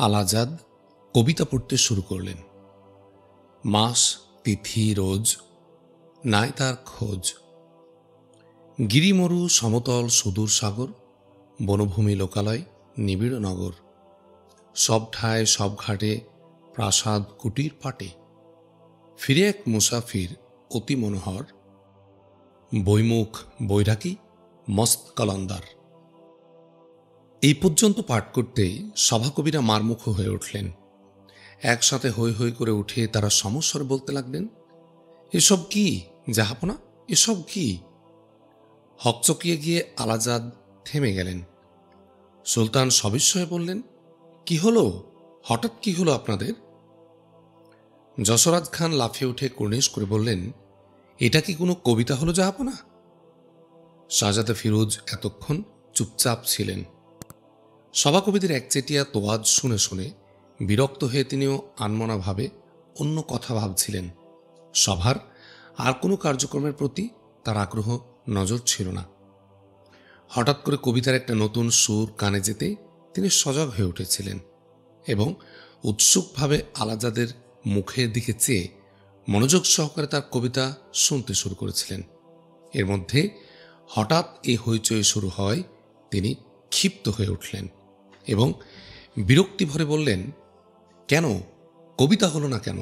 আলাজাদ কবিতা পড়তে শুরু করলেন। মাস তিথি রোজ নাই তার খোঁজ। গিরিমরু সমতল সুদূর সাগর, বনভূমি লোকালয় নিবিড় নগর। সব ঠায় সব ঘাটে প্রাসাদ কুটির পাটে। ফিরে এক মুসাফির অতি মনোহর, বৈমুখ বৈরাগী মস্ত কলন্দার। এই পর্যন্ত পাঠ করতেই সভাকবিরা মারমুখ হয়ে উঠলেন। একসাথে হৈ হৈ করে উঠে তারা সমস্বরে বলতে লাগলেন, এসব কি জাহাপনা, এসব কি? হকচকিয়ে গিয়ে আলাজাদ থেমে গেলেন। সুলতান সবিস্ময়ে বললেন, কি হলো, হঠাৎ কি হলো আপনাদের? যশোরাজ খান লাফিয়ে উঠে কুর্নিশ করে বললেন, এটা কি কোনো কবিতা হলো জাহাপনা? শাহজাদা ফিরোজ এতক্ষণ চুপচাপ ছিলেন। সভাকবিদের একচেটিয়া তোয়াজ শুনে শুনে বিরক্ত হয়ে তিনিও আনমনাভাবে অন্য কথা ভাবছিলেন। সভার আর কোনো কার্যক্রমের প্রতি তার আগ্রহ নজর ছিল না। হঠাৎ করে কবিতার একটা নতুন সুর কানে যেতে তিনি সজাগ হয়ে উঠেছিলেন এবং উৎসুকভাবে আলাজাদের মুখের দিকে চেয়ে মনোযোগ সহকারে তার কবিতা শুনতে শুরু করেছিলেন। এর মধ্যে হঠাৎ এই হইচই শুরু হয়। তিনি ক্ষিপ্ত হয়ে উঠলেন এবং বিরক্তি ভরে বললেন, কেন, কবিতা হলো না কেন?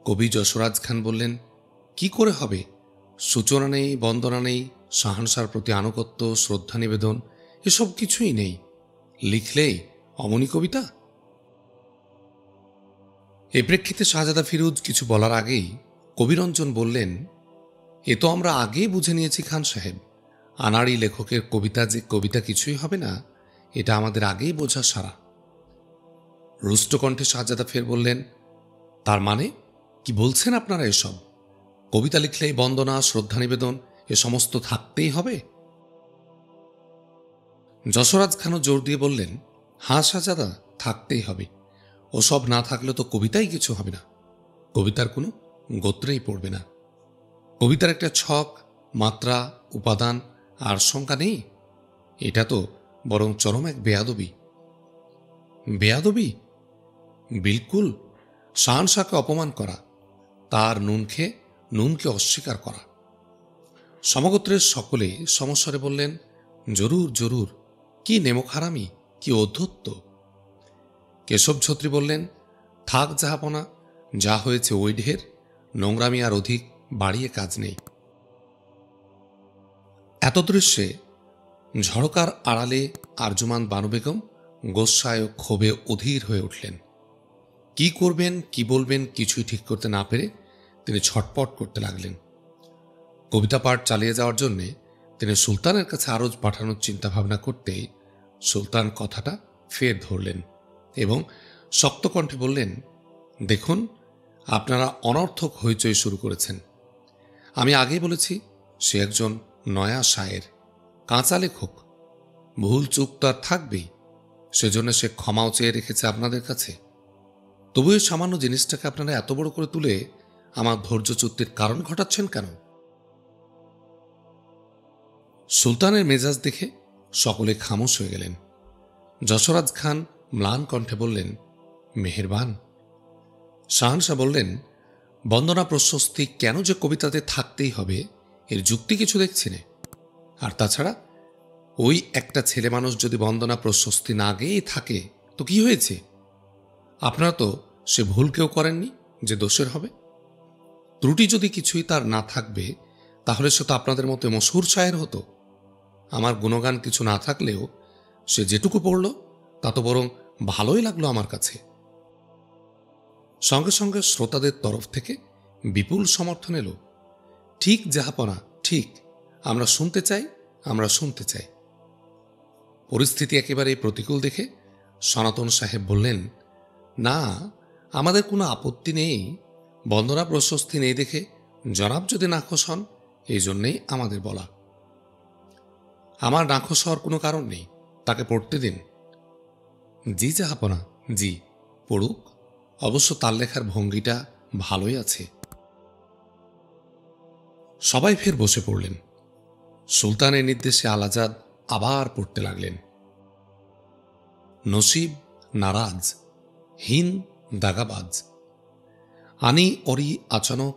কবি যশোরাজ খান বললেন, কি করে হবে? সূচনা নেই, বন্দনা নেই, শাহানশার প্রতি আনুগত্য, শ্রদ্ধা নিবেদন এসব কিছুই নেই। লিখলেই অমনি কবিতা? এ প্রেক্ষিতে শাহজাদা ফিরোজ কিছু বলার আগেই কবিরঞ্জন বললেন, এ তো আমরা আগেই বুঝে নিয়েছি খান সাহেব। আনাড়ি লেখকের কবিতা যে কবিতা কিছুই হবে না, এটা আমাদের আগেই বোঝা সারা। রুষ্টকণ্ঠে শাহজাদা ফের বললেন, তার মানে কি বলছেন আপনারা? এসব কবিতা লিখলেই বন্দনা, শ্রদ্ধা নিবেদন এ সমস্ত থাকতেই হবে? যশোরাজ খানও জোর দিয়ে বললেন, হ্যাঁ শাহজাদা, থাকতেই হবে। ওসব না থাকলে তো কবিতাই কিছু হবে না, কবিতার কোনো গোত্রেই পড়বে না। কবিতার একটা ছক, মাত্রা, উপাদান আর সংখ্যা নেই। এটা তো বরং চরম এক বেয়াদবি। বেয়াদবি? বিলকুল। শাহানশাহকে অপমান করা, তার নুনকে অস্বীকার করা। সমগোত্রের সকলে সমস্বরে বললেন, জরুর জরুর, কি নেমক হারামি, কি অধ্যত্ত। কেশব ছত্রী বললেন, থাক জাহাপনা, যা হয়েছে ওই ঢের, নোংরামি আর অধিক বাড়িয়ে কাজ নেই। এত দৃশ্যে ঝড়কার আড়ালে আরজুমান বানু বেগম গোস্বায় ও ক্ষোভে অধীর হয়ে উঠলেন। কি করবেন, কি বলবেন কিছুই ঠিক করতে না পেরে তিনি ছটপট করতে লাগলেন। কবিতা পাঠ চালিয়ে যাওয়ার জন্যে তিনি সুলতানের কাছে আরজ পাঠানোর চিন্তা ভাবনা করতেই সুলতান কথাটা ফের ধরলেন এবং শক্ত কণ্ঠে বললেন, দেখুন, আপনারা অনর্থক হইচই শুরু করেছেন। আমি আগেই বলেছি, সে একজন নয়া শায়ের, কাঁচা লেখক, ভুল চুক তার থাকবেই। সেজন্য সে ক্ষমাও চেয়ে রেখেছে আপনাদের কাছে। তবু এই সামান্য জিনিসটাকে আপনারা এত বড় করে তুলে আমার ধৈর্যচ্যুতির কারণ ঘটাচ্ছেন কেন? সুলতানের মেজাজ দেখে সকলে খামোশ হয়ে গেলেন। যশোরাজ খান ম্লান কণ্ঠে বললেন, মেহেরবান। শাহানশাহ বললেন, বন্দনা প্রশস্তি কেন যে কবিতাতে থাকতেই হবে এর যুক্তি কিছু দেখছি না। আর তাছাড়া ওই একটা ছেলে মানুষ যদি বন্দনা প্রশস্তি না গেয়েই থাকে তো কি হয়েছে? আপনারা তো সে ভুল কেউ করেননি যে দোষের হবে। ত্রুটি যদি কিছুই তার না থাকবে তাহলে সে তো আপনাদের মতো মশহুর শায়ের হতো। আমার গুণগান কিছু না থাকলেও সে যেটুকু পড়ল তা তো বরং ভালোই লাগলো আমার কাছে। সঙ্গে সঙ্গে শ্রোতাদের তরফ থেকে বিপুল সমর্থন এলো। ঠিক জাহাপনা, ঠিক, আমরা শুনতে চাই, আমরা শুনতে চাই। পরিস্থিতি একেবারে প্রতিকূল দেখে সনাতন সাহেব বললেন, না, আমাদের কোনো আপত্তি নেই। বন্দনা প্রশস্তি নেই দেখে জনাব যদি নাখোশ হন, এই জন্যেই আমাদের বলা। আমার নাখোশ হওয়ার কোনো কারণ নেই, তাকে পড়তে দিন। জি জাহাপনা, জি, পড়ুক। অবশ্য তার লেখার ভঙ্গিটা ভালোই আছে। সবাই ফের বসে পড়লেন। সুলতানের নির্দেশে আলাজাদ আবার পড়তে লাগলেন। নসিব নারাজ, হীন দাগাবাজ। আনি অরি আচানক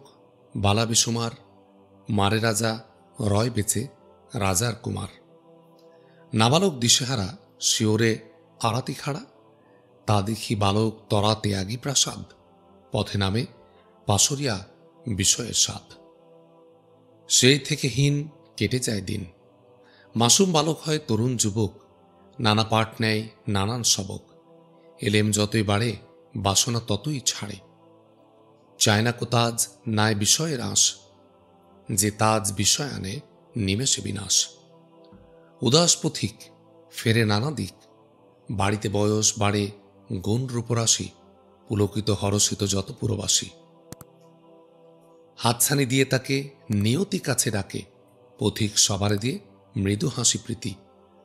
বালা বেসুমার, মারে রাজা রয় বেচে রাজার কুমার। নাবালক দিশেহারা শিওরে আড়াতি খাড়া, তা দেখি বালক তরা ত্যাগী প্রাসাদ, পথে নামে পাশরিয়া বিষয়ের স্বাদ। সেই থেকে হীন কেটে যায় দিন, মাসুম বালক হয় তরুণ যুবক, নানা পাঠ নেয় নানান সবক। এলেম যতই বাড়ে বাসনা ততই ছাড়ে, চায় না কো তাজ নায় বিষয়ের আঁশ, যে তাজ বিষয় আনে নিমেষে বিনাশ। উদাস পথিক ফেরে নানা দিক, বাড়িতে বয়স বাড়ে গুণ রূপরাশি, পুলকিত হরষিত যত পুরবাসী। হাতছানি দিয়ে তাকে নিয়তি কাছে ডাকে, পথিক সবারে দিয়ে মৃদু হাসি প্রীতি,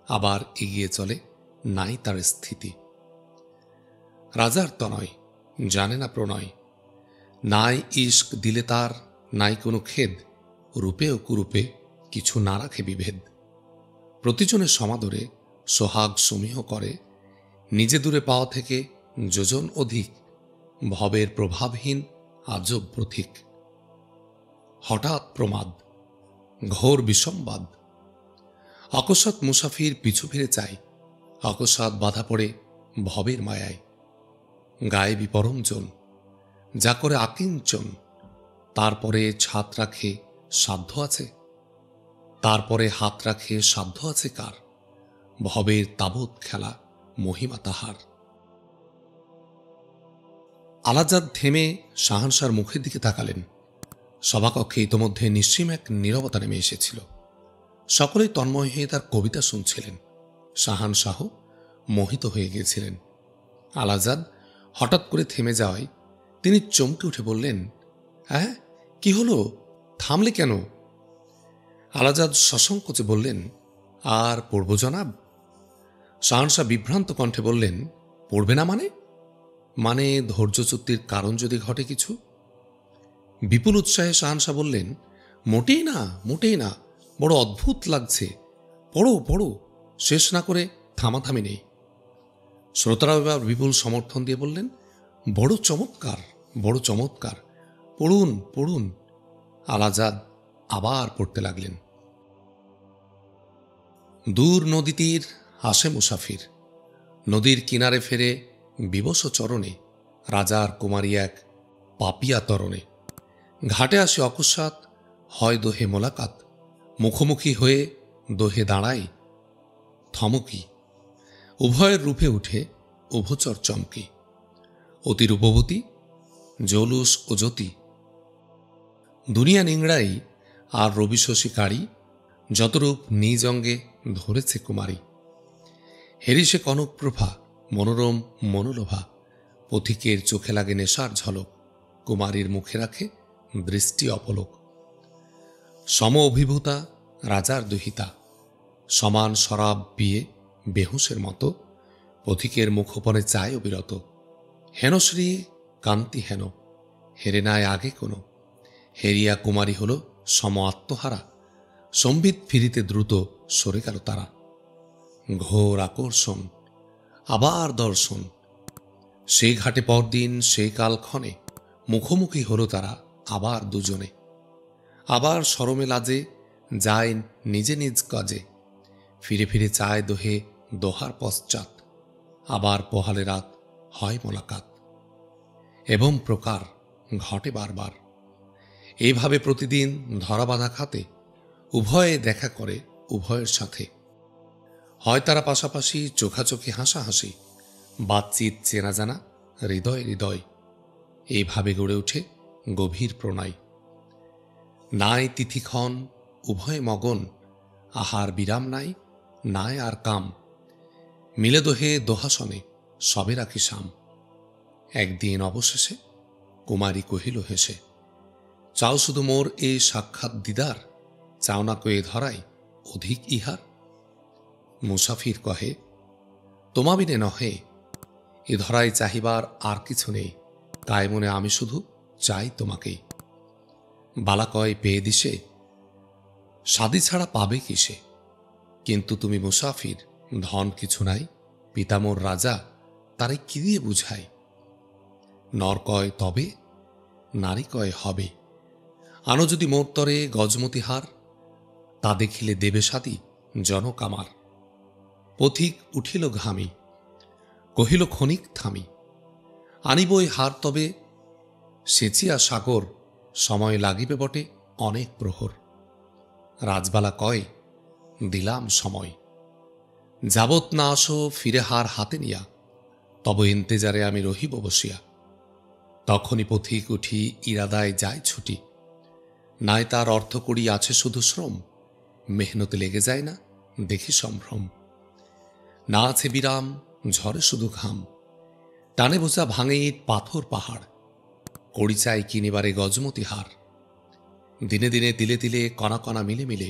আবার এগিয়ে চলে নাই তার স্থিতি। রাজার তনয় জানে না প্রণয়, নাই ইস্ক দিলে তার নাই কোনো খেদ, রূপে ও কুরূপে কিছু না রাখে বিভেদ। প্রতিজনের সমাদরে সোহাগ সমীহ করে, নিজে দূরে পাওয়া থেকে যোজন অধিক, ভবের প্রভাবহীন আজব প্রতীক। হঠাৎ প্রমাদ, ঘোর বিসম্বাদ, অকস্মাৎ মুসাফির পিছু ফিরে চায়, অকস্মাৎ বাধা পড়ে ভবের মায়ায়। গায়ে বিপরমজন, যা করে আকিঞ্চন, তারপরে ছাদ রাখে সাধ্য আছে, তারপরে হাত রাখে সাধ্য আছে কার, ভবের তাবৎ খেলা মহিমা তাহার। আলাজাদ থেমে শাহানশার মুখের দিকে তাকালেন। সভাকক্ষে ইতোমধ্যে নিশ্চিম এক নীরবতা নেমে এসেছিল। সকলেই তন্ময় হয়ে তার কবিতা শুনছিলেন। শাহানশাহ মোহিত হয়ে গিয়েছিলেন। আলাজাদ হঠাৎ করে থেমে যাওয়ায় তিনি চমকে উঠে বললেন, হ্যাঁ, কি হলো, থামলে কেন? আলাজাদ সসংকোচে বললেন, আর পড়ব জনাব? শাহানশাহ বিভ্রান্ত কণ্ঠে বললেন, পড়বে না মানে? মানে ধৈর্যচ্যুতির কারণ যদি ঘটে কিছু? বিপুল উৎসাহে শাহানশাহ বললেন, মোটেই না, মোটেই না, বড় অদ্ভুত লাগছে, পড়ো পড়ো, শেষ না করে থামাথামি নেই। শ্রোতারাও এবার বিপুল সমর্থন দিয়ে বললেন, বড় চমৎকার, বড় চমৎকার, পড়ুন পড়ুন। আলাজাদ আবার পড়তে লাগলেন। দূর নদী তীর আসে মুসাফির, নদীর কিনারে ফেরে বিবশ চরণে, রাজার কুমারী এক পাপিয়া তরণে। ঘাটে আসে অকস্মাৎ, হয় দোহে মোলাকাত, মুখোমুখি হয়ে দোহে দাঁড়ায় থমকি। উভয়ের রূপে উঠে উভচর চমকি, অতি রূপবতী জৌলুস ও জ্যোতি। দুনিয়া নিংড়াই আর রবি শশী কারি, যতরূপ নিজ অঙ্গে ধরেছে কুমারী। হেরিসে কনক প্রভা মনোরম মনোলোভা, পথিকের চোখে লাগে নেশার ঝলক, কুমারীর মুখে রাখে দৃষ্টি অপলোক। সম অভিভূতা রাজার দুহিতা, সমান শরাব বিয়ে বেহুশের মতো, পথিকের মুখপনে চায় অবিরত। হেনশ্রী কান্তি হেন, হেরে নাই আগে কোনো, হেরিয়া কুমারী হল সম আত্মহারা, সম্বিত ফিরিতে দ্রুত সরে গেল তারা। ঘোর আকর্ষণ, আবার দর্শন, সেই ঘাটে পরদিন সেই কালক্ষণে, মুখোমুখি হল তারা আবার দুজনে। আবার শরমে লাজে যায় নিজে নিজ কাজে, ফিরে ফিরে চায় দোহে দোহার পশ্চাৎ, আবার পোহালে রাত হয় মোলাকাত। এবং প্রকার ঘটে বারবার। এইভাবে প্রতিদিন ধরাবাঁধা খাতে উভয়ে দেখা করে উভয়ের সাথে, হয় তারা পাশাপাশি চোখাচোখি হাসাহাসি, বাতচিত চেনা জানা হৃদয় হৃদয়। এইভাবে গড়ে ওঠে গভীর প্রণয়। নাই তিথিক্ষণ উভয়ে মগন, আহার বিরাম নাই, নাই আর কাম, মিলে দোহে দোহাসনে সবে রাখি শাম। একদিন অবশেষে কুমারী কহিল হেসে, চাও শুধু মোর এ সাক্ষাৎ দিদার, চাও না কয়ে ধরাই অধিক ইহার। মুসাফির কহে, তোমা বিনে নহে, এ ধরাই চাহিবার আর কিছু নেই, তাই মনে আমি শুধু চাই তোমাকেই। বালা কয় পেয়ে দিশে, সাদি ছাড়া পাবে কিসে, কিন্তু তুমি মুসাফির, ধন কিছু নাই, পিতামোর রাজা, তারে কি দিয়ে বুঝাই? নর কয় তবে, নারী কয় হবে। আনো যদি মোর তরে গজমতি হার, তা দেখিলে দেবে সাদি জনক আমার। পথিক উঠিল ঘামি, কহিল ক্ষণিক থামি, আনিব এই হার তবে, সেচিয়া সাগর সময় লাগিবে বটে অনেক প্রহর। রাজবালা কয় দিলাম সময়, যাবত না আসো ফিরে হার হাতে নিয়া, তব ইন্তেজারে আমি রহিব বসিয়া। তখনই পথিক উঠি ইরাদায় যায় ছুটি, নাই তার অর্থ করি আছে শুধু শ্রম, মেহনতে লেগে যায় না দেখি সম্ভ্রম। না আছে বিরাম ঝরে শুধু ঘাম, টানে বোঝা ভাঙে ইট পাথর পাহাড়, কড়ি চাই কিনিবারে গজমতি হার। দিনে দিনে তিলে তিলে কণা কণা মিলে মিলে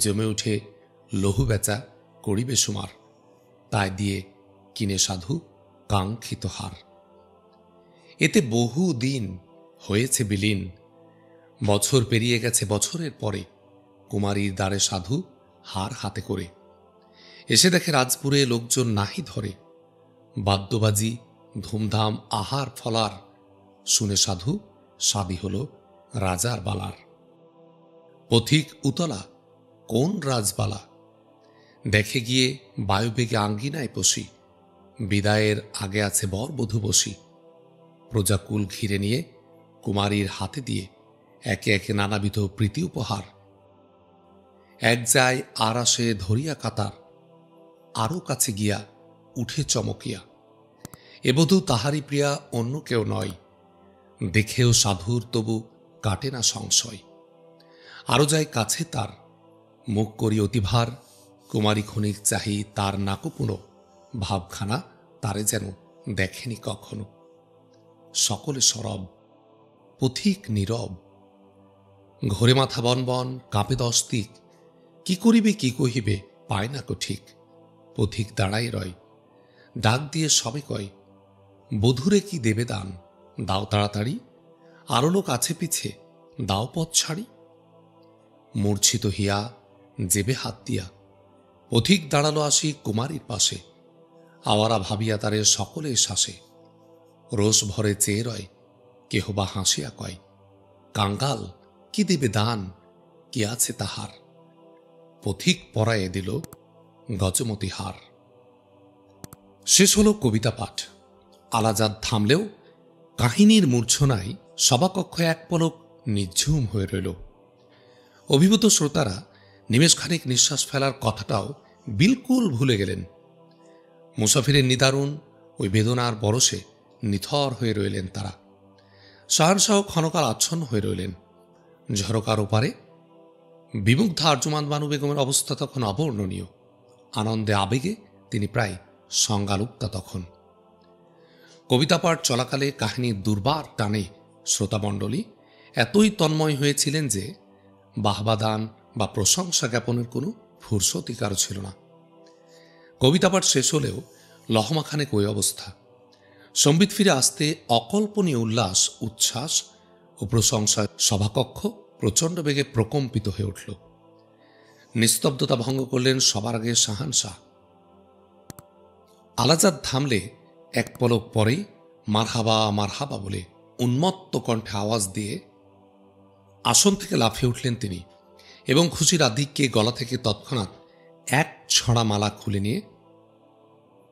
জমে উঠে লহু বেচা করিবে সুমার, তাই দিয়ে কিনে সাধু কাঙ্ক্ষিত হার। এতে বহু দিন হয়েছে বিলীন, বছর পেরিয়ে গেছে বছরের পরে, কুমারীর দ্বারে সাধু হার হাতে করে। এসে দেখে রাজপুরে লোকজন নাহি ধরে, বাদ্যবাজি ধুমধাম আহার ফলার, শুনে সাধু সাদি হল রাজার বালার। পথিক উতলা কোন রাজবালা, দেখে গিয়ে বায়ুবেগে আঙ্গিনায় পশি, বিদায়ের আগে আছে বর বধূ বসি। প্রজাকুল ঘিরে নিয়ে কুমারীর হাতে দিয়ে একে একে নানাবিধ প্রীতি উপহার। এক যায় আর আসে ধরিয়া কাতার, আরও কাছে গিয়া উঠে চমকিয়া। এ বধূ তাহারি প্রিয়া অন্য কেউ নয়, দেখেও সাধুর তবু কাটে না সংশয়। আরও যায় কাছে তার, মুখ করি অতিভার, কুমারী ক্ষণিক চাহি তার নাকুপুনো, ভাবখানা তারে যেন দেখেনি কখনো। সকলে সরব, পথিক নীরব, ঘোরে মাথা বন বন কাঁপে দস্তিক, কি করিবে কি কহিবে পায় না কো ঠিক। পথিক দাঁড়াই রয়, ডাক দিয়ে সবে কয় বধূরে কি দেবে দান, দাও তাড়াতাড়ি, আরো লোক আছে পিছে, দাও পথ ছাড়ি। মূর্ছিত হিয়া জেবে হাত দিয়া পথিক দাঁড়ালো আসি কুমারীর পাশে, আওয়ারা ভাবিয়া তারে সকলে শ্বাসে। রোষ ভরে চেয়ে রয়, কেহ বা হাসিয়া কয় কাঙ্গাল কি দেবে দান, কি আছে তাহার। পথিক পরায়ে দিল গজমতি হার। শেষ হল কবিতা পাঠ। আলাজাদ থামলেও কাহিনীর মূর্ছনায় সভাকক্ষ এক পলক নিঝুম হয়ে রইল। অভিভূত শ্রোতারা নিমেষখানিক নিঃশ্বাস ফেলার কথাটাও বিলকুল ভুলে গেলেন। মুসাফিরের নিদারুণ ওই বেদনার বরসে নিথর হয়ে রইলেন তারা। শাহনশাহ ক্ষণকাল আচ্ছন্ন হয়ে রইলেন। ঝরকার ওপারে বিমুগ্ধা আর্যমান বানু বেগমের অবস্থা তখন অবর্ণনীয়। আনন্দে আবেগে তিনি প্রায় সংজ্ঞালুপ্তা তখন। কবিতা পাঠ চলাকালে কাহিনীর দুর্বার টানে শ্রোতামণ্ডলী এতই তন্ময় হয়েছিলেন যে বাহবাদান বা প্রশংসা জ্ঞাপনের কোনো ফুরসতি কারো ছিল না। কবিতা পাঠ শেষ হলেও লহমাখানেক ওই অবস্থা। সম্বিত ফিরে আসতে অকল্পনীয় উল্লাস, উচ্ছ্বাস ও প্রশংসায় সভাকক্ষ প্রচণ্ড বেগে প্রকম্পিত হয়ে উঠল। নিস্তব্ধতা ভঙ্গ করলেন সবার আগে শাহানশাহ। আলাজাদ থামলে এক পলক পরেই মারহাবা মারহাবা বলে উন্মত্ত কণ্ঠে আওয়াজ দিয়ে আসন থেকে লাফিয়ে উঠলেন তিনি এবং খুশির আধিক্যে গলা থেকে তৎক্ষণাৎ এক ছড়া মালা খুলে নিয়ে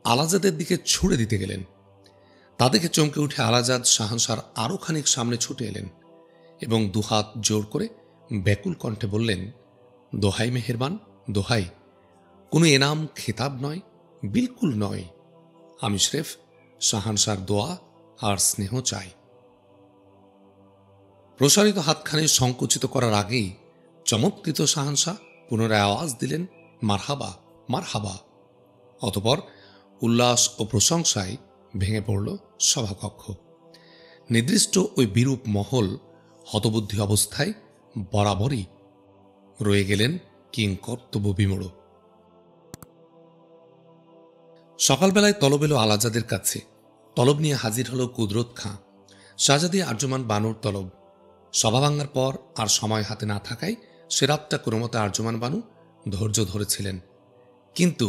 আলাজাদের দিকে ছুড়ে দিতে গেলেন। তা দেখে চমকে উঠে আলাজাদ শাহানশাহর আরো খানিক সামনে ছুটে এলেন এবং দুহাত জোর করে ব্যাকুল কণ্ঠে বললেন, দোহাই মেহেরবান, দোহাই, কোনো এনাম খেতাব নয়, বিলকুল নয়, আমি স্রেফ শাহানশাহর দোয়া আর স্নেহ চাই। প্রসারিত হাতখানি সংকুচিত করার আগেই চমৎকৃত শাহানশাহ পুনরায় আওয়াজ দিলেন, মারহাবা মারহাবা। অতঃপর উল্লাস ও প্রশংসায় ভেঙে পড়ল সভাকক্ষ। নির্দিষ্ট ওই বিরূপ মহল হতবুদ্ধি অবস্থায় বরাবরই রয়ে গেলেন কিংকর্তব্য বিমূঢ়। সকালবেলায় তলব এলো আলাজাদের কাছে। তলব নিয়ে হাজির হল কুদরত খাঁ। শাহজাদি আর্যমান বানুর তলব। সভা ভাঙার পর আর সময় হাতে না থাকায় সে রাতটা কোনোমতে আর্যমান বানু ধৈর্য ধরেছিলেন, কিন্তু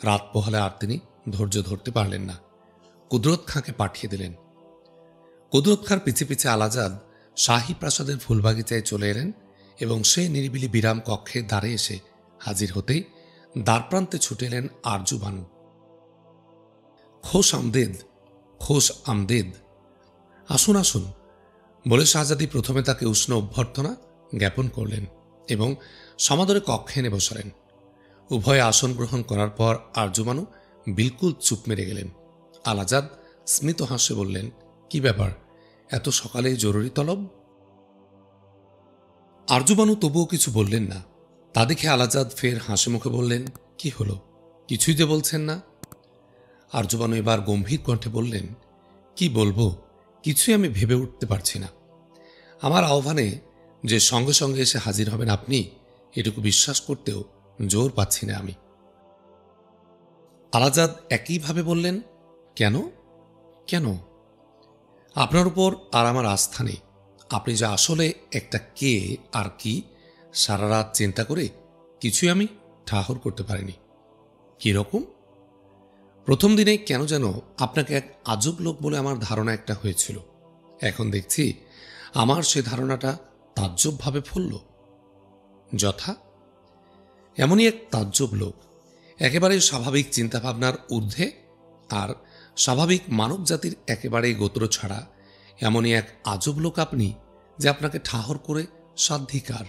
রাত পোহালে আর তিনি ধৈর্য ধরতে পারলেন না। কুদরত খাঁকে পাঠিয়ে দিলেন। কুদরত খাঁর পিছে পিছে আলাজাদ শাহী প্রাসাদের ফুলবাগিচায় চলে এলেন এবং সে নিরিবিলি বিরাম কক্ষের দ্বারে এসে হাজির হতেই দ্বারপ্রান্তে ছুটে এলেন আরজু বানু। খোশ আমদেদ, খোশ আমদেদ, আসুন আসুন বলে শাহজাদি প্রথমে তাকে উষ্ণ অভ্যর্থনা জ্ঞাপন করলেন এবং সমাদরে কক্ষে এনে বসালেন। উভয়ে আসন গ্রহণ করার পর আরজুবানু বিলকুল চুপ মেরে গেলেন। আলাজাদ স্মিত হাসে বললেন, কি ব্যাপার, এত সকালে জরুরি তলব? আরজুবানু তবুও কিছু বললেন না। তা দেখে আলাজাদ ফের হাসি মুখে বললেন, কি হলো, কিছুই যে বলছেন না? আরজুবানু এবার গম্ভীর কণ্ঠে বললেন, কি বলবো, কিছুই আমি ভেবে উঠতে পারছি না। আমার আহ্বানে যে সঙ্গে সঙ্গে এসে হাজির হবেন আপনি, এটুকু বিশ্বাস করতেও জোর পাচ্ছি না আমি। আলাজাদ একইভাবে বললেন, কেন কেন? আপনার উপর আর আমার আস্থা নেই। আপনি যে আসলে একটা কে আর কি সারা রাত চিন্তা করে কিছুই আমি ঠাহর করতে পারিনি। কিরকম? প্রথম দিনে কেন যেন আপনাকে এক আজব লোক বলে আমার ধারণা একটা হয়েছিল। এখন দেখছি আমার সে ধারণাটা তাজ্জবভাবে ফলল। যথা? এমনই এক তাজ্জব লোক, একেবারে স্বাভাবিক চিন্তাভাবনার ঊর্ধ্বে আর স্বাভাবিক মানব জাতির একেবারে গোত্র ছাড়া এমনই এক আজব লোক আপনি যে আপনাকে ঠাহর করে সাধ্ধিকার।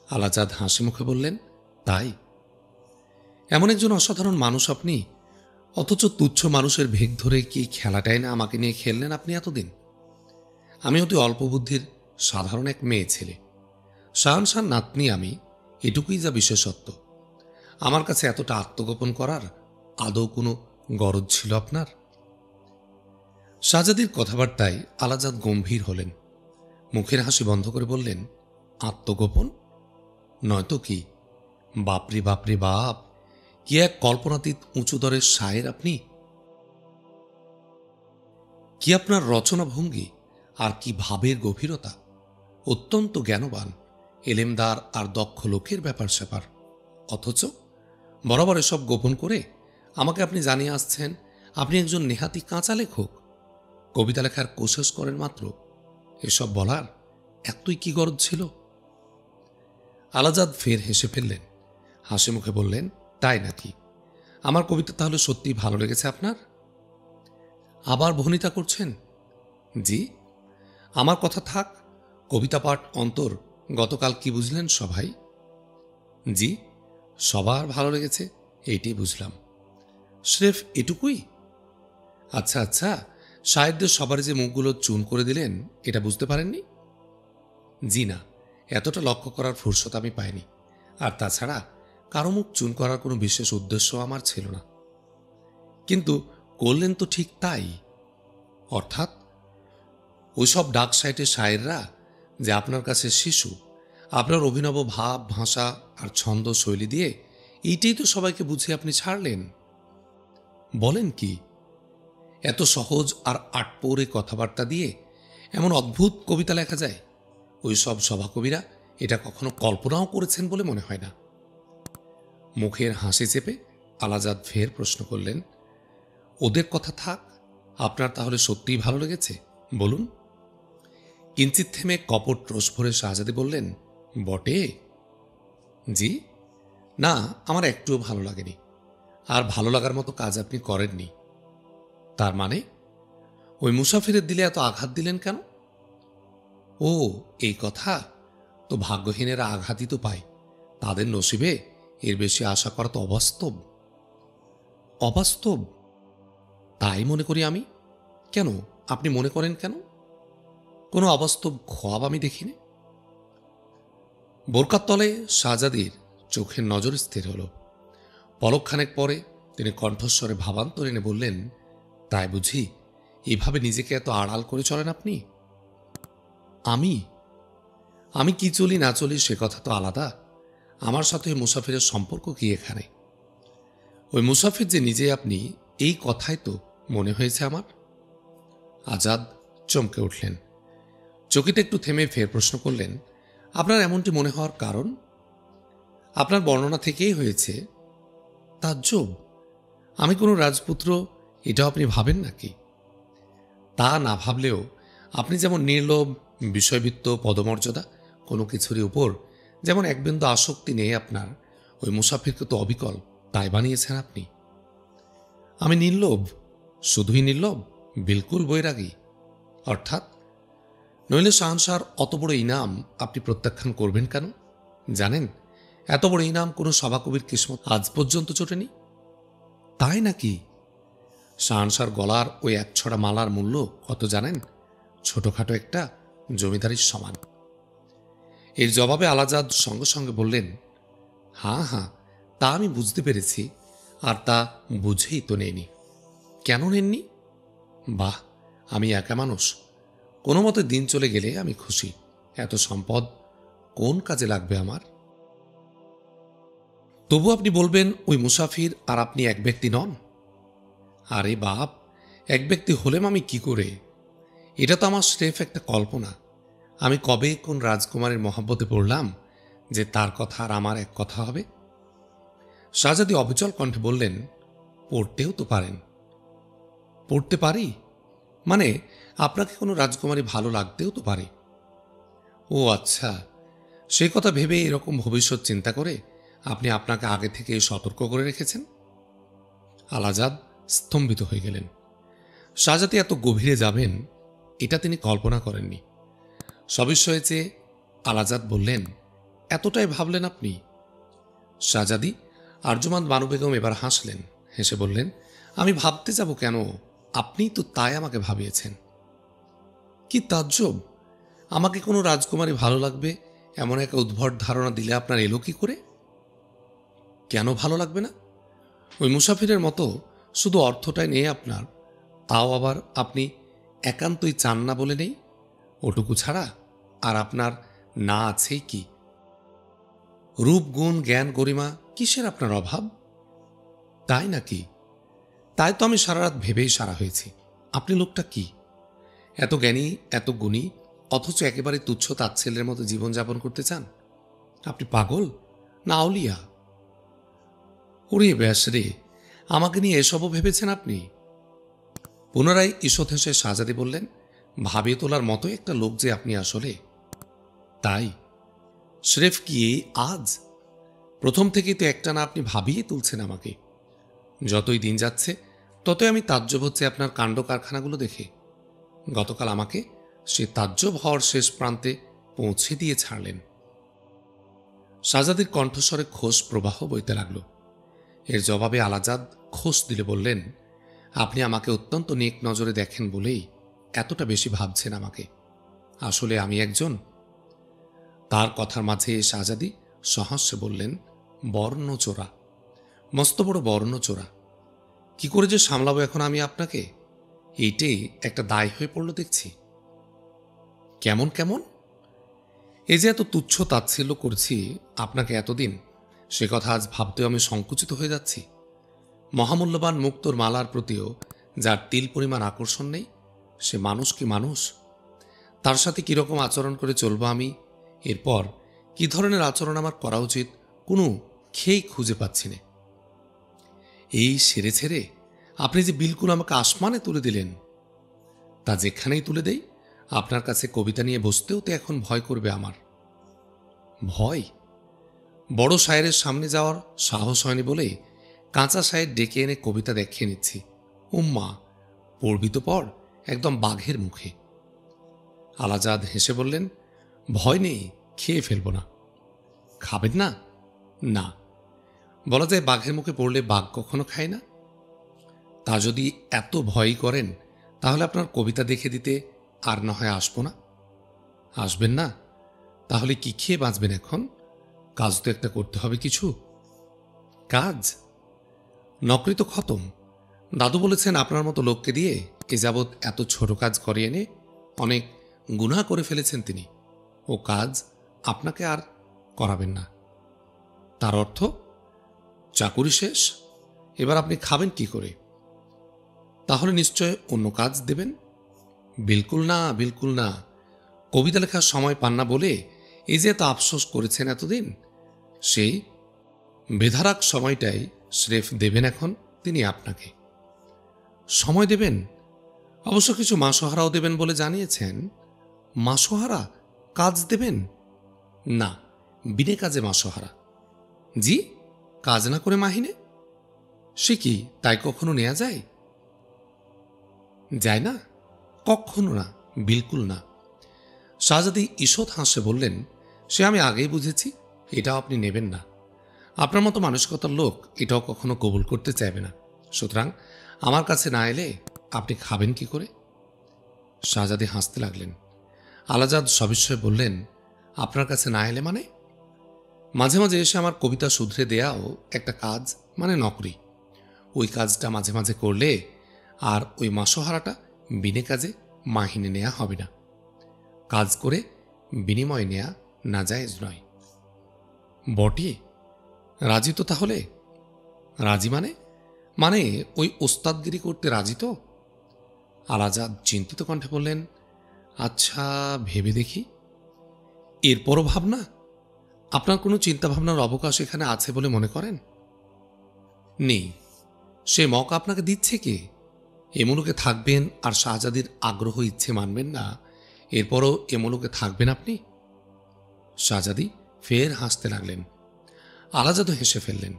আলাজাদ হাসি মুখে বললেন, তাই? এমন একজন অসাধারণ মানুষ আপনি, অথচ তুচ্ছ মানুষের ভেগ ধরে কি খেলাটাই না আমাকে নিয়ে খেললেন আপনি এতদিন? আমি অতি অল্প বুদ্ধির সাধারণ এক মেয়ে ছেলে, শাহনশাহ নাতনি আমি, এটুকুই যা বিশেষত্ব। আমার কাছে এতটা আত্মগোপন করার আদৌ কোনো গরজ ছিল আপনার? শাহজাদির কথাবার্তায় আলাজাদ গম্ভীর হলেন। মুখের হাসি বন্ধ করে বললেন, আত্মগোপন নয়তো কি? বাপরে বাপরে বাপ, কি এক কল্পনাতীত উঁচু দরের শায়ের আপনি! কি আপনার রচনা ভঙ্গি, আর কি ভাবের গভীরতা! অত্যন্ত জ্ঞানবান, এলেমদার আর দক্ষ লোকের ব্যাপার স্যাপার। অথচ বরাবর এসব গোপন করে আমাকে আপনি জানিয়ে আসছেন আপনি একজন নেহাতি কাঁচা লেখক, কবিতা লেখার কোশিশ করেন মাত্র। এসব বলার এতই কি গরজ ছিল? আলাজাদ ফের হেসে ফেললেন। হাসি মুখে বললেন, তাই নাকি? আমার কবিতা তাহলে সত্যি ভালো লেগেছে আপনার? আবার ভনিতা করছেন? জি, আমার কথা থাক। কবিতা পাঠ অন্তর গতকাল কি বুঝলেন সবাই? জি, সবার ভালো লেগেছে, এইটাই বুঝলাম। স্রেফ এটুকুই? আচ্ছা আচ্ছা, শায়েরদের সবার যে মুখগুলো চুন করে দিলেন, এটা বুঝতে পারেননি? জি না, এতটা লক্ষ্য করার ফুরসত আমি পাইনি। আর তাছাড়া কারো মুখ চুন করার কোনো বিশেষ উদ্দেশ্য আমার ছিল না। কিন্তু করলেন তো ঠিক তাই। অর্থাৎ ওইসব ডাক সাইটের শায়েররা যে আপনার কাছে শিশু, আপনার অভিনব ভাব, ভাষা আর ছন্দ শৈলী দিয়ে এইটাই তো সবাইকে বুঝিয়ে আপনি ছাড়লেন। বলেন কি, এত সহজ আর আটপৌরে কথাবার্তা দিয়ে এমন অদ্ভুত কবিতা লেখা যায়? ওই সব সভাকবিরা এটা কখনো কল্পনাও করেছেন বলে মনে হয় না। মুখের হাসি চেপে আলাজাদ ফের প্রশ্ন করলেন, ওদের কথা থাক, আপনার তাহলে সত্যিই ভালো লেগেছে, বলুন? কিঞ্চিত থেমে কপট রোষ ভরে শাহজাদি বললেন, বটে? জি না, আমার একটুও ভালো লাগেনি। আর ভালো লাগার মতো কাজ আপনি করেননি। তার মানে ওই মুসাফিরের দিলে এত আঘাত দিলেন কেন? ও, এই কথা। তো ভাগ্যহীনেরা আঘাতই তো পায়, তাদের নসিবে এর বেশি আশা করা তো অবাস্তব। অবাস্তব? তাই মনে করি আমি। কেন, আপনি মনে করেন কেন? কোনো অবাস্তব খোয়াব আমি দেখিনি। বোরকার তলে শাহজাদির চোখের নজর স্থির হল। পলকখানেক পরে তিনি কণ্ঠস্বরে ভাবান্তর এনে বললেন, তাই বুঝি এভাবে নিজেকে এত আড়াল করে চলেন আপনি? আমি আমি কি চলি না চলি সে কথা তো আলাদা। আমার সাথে মুসাফিরের সম্পর্ক কি এখানে? ওই মুসাফির যে নিজে আপনি, এই কথাই তো মনে হয়েছে আমার। আজাদ চমকে উঠলেন। চকিতে একটু থেমে ফের প্রশ্ন করলেন, আপনার এমনটি মনে হওয়ার কারণ? আপনার বর্ণনা থেকেই হয়েছে। তাজ্জব! আমি কোনো রাজপুত্র এটাও আপনি ভাবেন নাকি? তা না ভাবলেও আপনি যেমন নির্লোভ, বিষয়ভিত্ত, পদমর্যাদা কোনো কিছুরই উপর যেমন এক বিন্দু আসক্তি নেই আপনার, ওই মুসাফিরকে তো অবিকল তাই বানিয়েছেন আপনি। আমি নির্লোভ? শুধুই নির্লোভ? বিলকুল বৈরাগী। অর্থাৎ নইলে শাহনশাহর অত বড় ইনাম আপনি প্রত্যাখ্যান করবেন কেন? জানেন, এত বড় ইনাম কোনো সভাকবির কিসমত আজ পর্যন্ত জোটেনি। তাই নাকি? শাহনশাহর গলার ওই এক ছড়া মালার মূল্য কত জানেন? ছোটখাটো একটা জমিদারির সমান। এর জবাবে আলাজাদ সঙ্গে সঙ্গে বললেন, হ্যাঁ হ্যাঁ, তা আমি বুঝতে পেরেছি, আর তা বুঝেই তো নেইনি। কেন নেননি? বাহ, আমি একা মানুষ, কোনো মতে দিন চলে গেলে আমি খুশি। এত সম্পদ কোন কাজে লাগবে আমার? তবু আপনি বলবেন ওই মুসাফির আর আপনি এক ব্যক্তি নন। আরে বাপ, এক ব্যক্তি হলেম আমি কি করে? এটা তো আমার স্রেফ একটা কল্পনা। আমি কবে কোন রাজকুমারের মহব্বতে পড়লাম যে তার কথা আর আমার এক কথা হবে? শাহজাদি অবিচল কণ্ঠে বললেন, পড়তেও তো পারেন। পড়তে পারি মানে আপনাকে কোনো রাজকুমারী ভালো লাগতেও তো পারে। ও আচ্ছা, সে কথা ভেবে এরকম ভবিষ্যৎ চিন্তা করে আপনি আপনাকে আগে থেকে সতর্ক করে রেখেছেন? আলাজাদ স্তম্ভিত হয়ে গেলেন। শাহজাদি এত গভীরে যাবেন এটা তিনি কল্পনা করেননি। সবিস্ময়ে চেয়ে আলাজাদ বললেন, এতটাই ভাবলেন আপনি? শাহজাদি আরজুমান বানু বেগম এবার হাসলেন, হেসে বললেন, আমি ভাবতে যাব কেন? আপনিই তো তাই আমাকে ভাবিয়েছেন। কি তাজ্জব! আমাকে কোনো রাজকুমারী ভালো লাগবে এমন এক উদ্ভট ধারণা দিলে আপনার এলো কি করে? কেন ভালো লাগবে না? ওই মুসাফিরের মতো শুধু অর্থটাই নেই আপনার, তাও আবার আপনি একান্তই চান না বলে নেই। ওটুকু ছাড়া আর আপনার না আছেই কি? রূপ, গুণ, জ্ঞান, গরিমা কিসের আপনার অভাব? তাই নাকি? তাই তো আমি সারা রাত ভেবেই সারা হয়েছি। আপনি লোকটা কি? এত জ্ঞানী, এত গুণী, অথচ একেবারে তুচ্ছ তাচ্ছিল্যের মতো জীবনযাপন করতে চান? আপনি পাগল না আউলিয়া? ওরে ব্যাস রে, আমাকে নিয়ে এসবও ভেবেছেন আপনি? পুনরায় ঈষৎ হেসে শাহজাদি বললেন, ভাবিয়ে তোলার মতো একটা লোক যে আপনি আসলে। তাই? স্রেফ কি এই আজ? প্রথম থেকেই তো একটা না আপনি ভাবিয়ে তুলছেন আমাকে। যতই দিন যাচ্ছে ততই আমি তাজ্জব হচ্ছে আপনার কাণ্ড কারখানাগুলো দেখে। গতকাল আমাকে সে তাজ্জব হওয়ার শেষ প্রান্তে পৌঁছে দিয়ে ছাড়লেন। শাহজাদির কণ্ঠস্বরে খোশ প্রবাহ বইতে লাগল। এর জবাবে আলাজাদ খোশ দিলে বললেন, আপনি আমাকে অত্যন্ত নেক নজরে দেখেন বলেই এতটা বেশি ভাবছেন আমাকে। আসলে আমি একজন। তার কথার মাঝে শাহজাদি সহাস্যে বললেন, বর্ণচোরা, মস্ত বড় বর্ণচোরা। কি করে যে সামলাবো এখন আমি আপনাকে, এইটাই একটা দায় হয়ে পড়ল দেখছি। কেমন কেমন? এই যে এত তুচ্ছ তাচ্ছিল্য করছি আপনাকে এতদিন, সে কথা আজ ভাবতেও আমি সংকুচিত হয়ে যাচ্ছি। মহামূল্যবান মুক্তোর মালার প্রতিও যার তিল পরিমাণ আকর্ষণ নেই, সে মানুষ কি মানুষ? তার সাথে কিরকম আচরণ করে চলবো আমি? এরপর কি ধরনের আচরণ আমার করা উচিত কোনো খেই খুঁজে পাচ্ছি না। এই সেরে ছেড়ে আপনি যে বিলকুল আমাকে আসমানে তুলে দিলেন, তা যেখানেই তুলে দেই আপনার কাছে কবিতা নিয়ে বসতেও তো এখন ভয় করবে আমার। ভয়? বড় শায়েরের সামনে যাওয়ার সাহস হয়নি বলে কাঁচা শায়ের ডেকে এনে কবিতা দেখিয়ে নিচ্ছি। উম্মা, পড়বি তো পড়, একদম বাঘের মুখে। আলাজাদ হেসে বললেন, ভয় নেই, খেয়ে ফেলব না। খাবেন না? না। বলা যায় বাঘের মুখে পড়লে বাঘ কখনো খায় না। তা যদি এত ভয়ই করেন তাহলে আপনার কবিতা দেখে দিতে আর না হয় আসবো না। আসবেন না? তাহলে কি খেয়ে বাঁচবেন এখন? কাজ তো একটা করতে হবে কিছু। কাজ? নকরি তো খতম। দাদু বলেছেন আপনার মতো লোককে দিয়ে এ যাবৎ এত ছোট কাজ করিয়ে এনে অনেক গুনাহ করে ফেলেছেন তিনি। ও কাজ আপনাকে আর করাবেন না। তার অর্থ চাকুরি শেষ, এবার আপনি খাবেন কি করে? তাহলে নিশ্চয় অন্য কাজ দেবেন। বিলকুল না, বিলকুল না। কবিতা লেখার সময় পান না বলে এই যে এত আফসোস করেছেন এতদিন, সেই বেধারাক সময়টাই স্রেফ দেবেন এখন তিনি আপনাকে। সময় দেবেন, অবশ্য কিছু মাসোহারাও দেবেন বলে জানিয়েছেন। মাসোহারা? কাজ দেবেন? না, বিনে কাজে মাসোহারা। জি, কাজ না করে মাহিনে? সে কি, তাই কখনো নেওয়া যায়? যায় না, কখনো না, বিলকুল না। শাহজাদি ঈষৎ হাসে বললেন, সে আমি আগেই বুঝেছি, এটাও আপনি নেবেন না। আপনার মতো মানসিকতার লোক এটাও কখনো কবুল করতে চাইবে না। সুতরাং আমার কাছে না এলে আপনি খাবেন কি করে? শাহজাদি হাসতে লাগলেন। আলাজাদ সবিস্ময়ে বললেন, আপনার কাছে না এলে মানে? মাঝে মাঝে এসে আমার কবিতা শুধরে দেয়াও একটা কাজ, মানে নকরি। ওই কাজটা মাঝে মাঝে করলে আর ওই মাসোহারাটা বিনে কাজে মাহিনে নেয়া হবে না। কাজ করে বিনিময় নেয়া নাজায়েজ নয়। বটে, রাজি তো তাহলে? রাজি মানে? মানে ওই ওস্তাদগিরি করতে রাজি তো? আলাজাদ চিন্তিত কণ্ঠে বললেন, আচ্ছা, ভেবে দেখি। এরপরও ভাবনা? আপনার কোনো চিন্তাভাবনার অবকাশ এখানে আছে বলে মনে করেন? নেই। সে মৌকা আপনাকে দিচ্ছে কে? এ মুলুকে থাকবেন আর শাহজাদির আগ্রহ ইচ্ছে মানবেন না, এরপরও এ মুলুকে থাকবেন আপনি? শাহজাদি ফের হাসতে লাগলেন। আলাজাদও হেসে ফেললেন।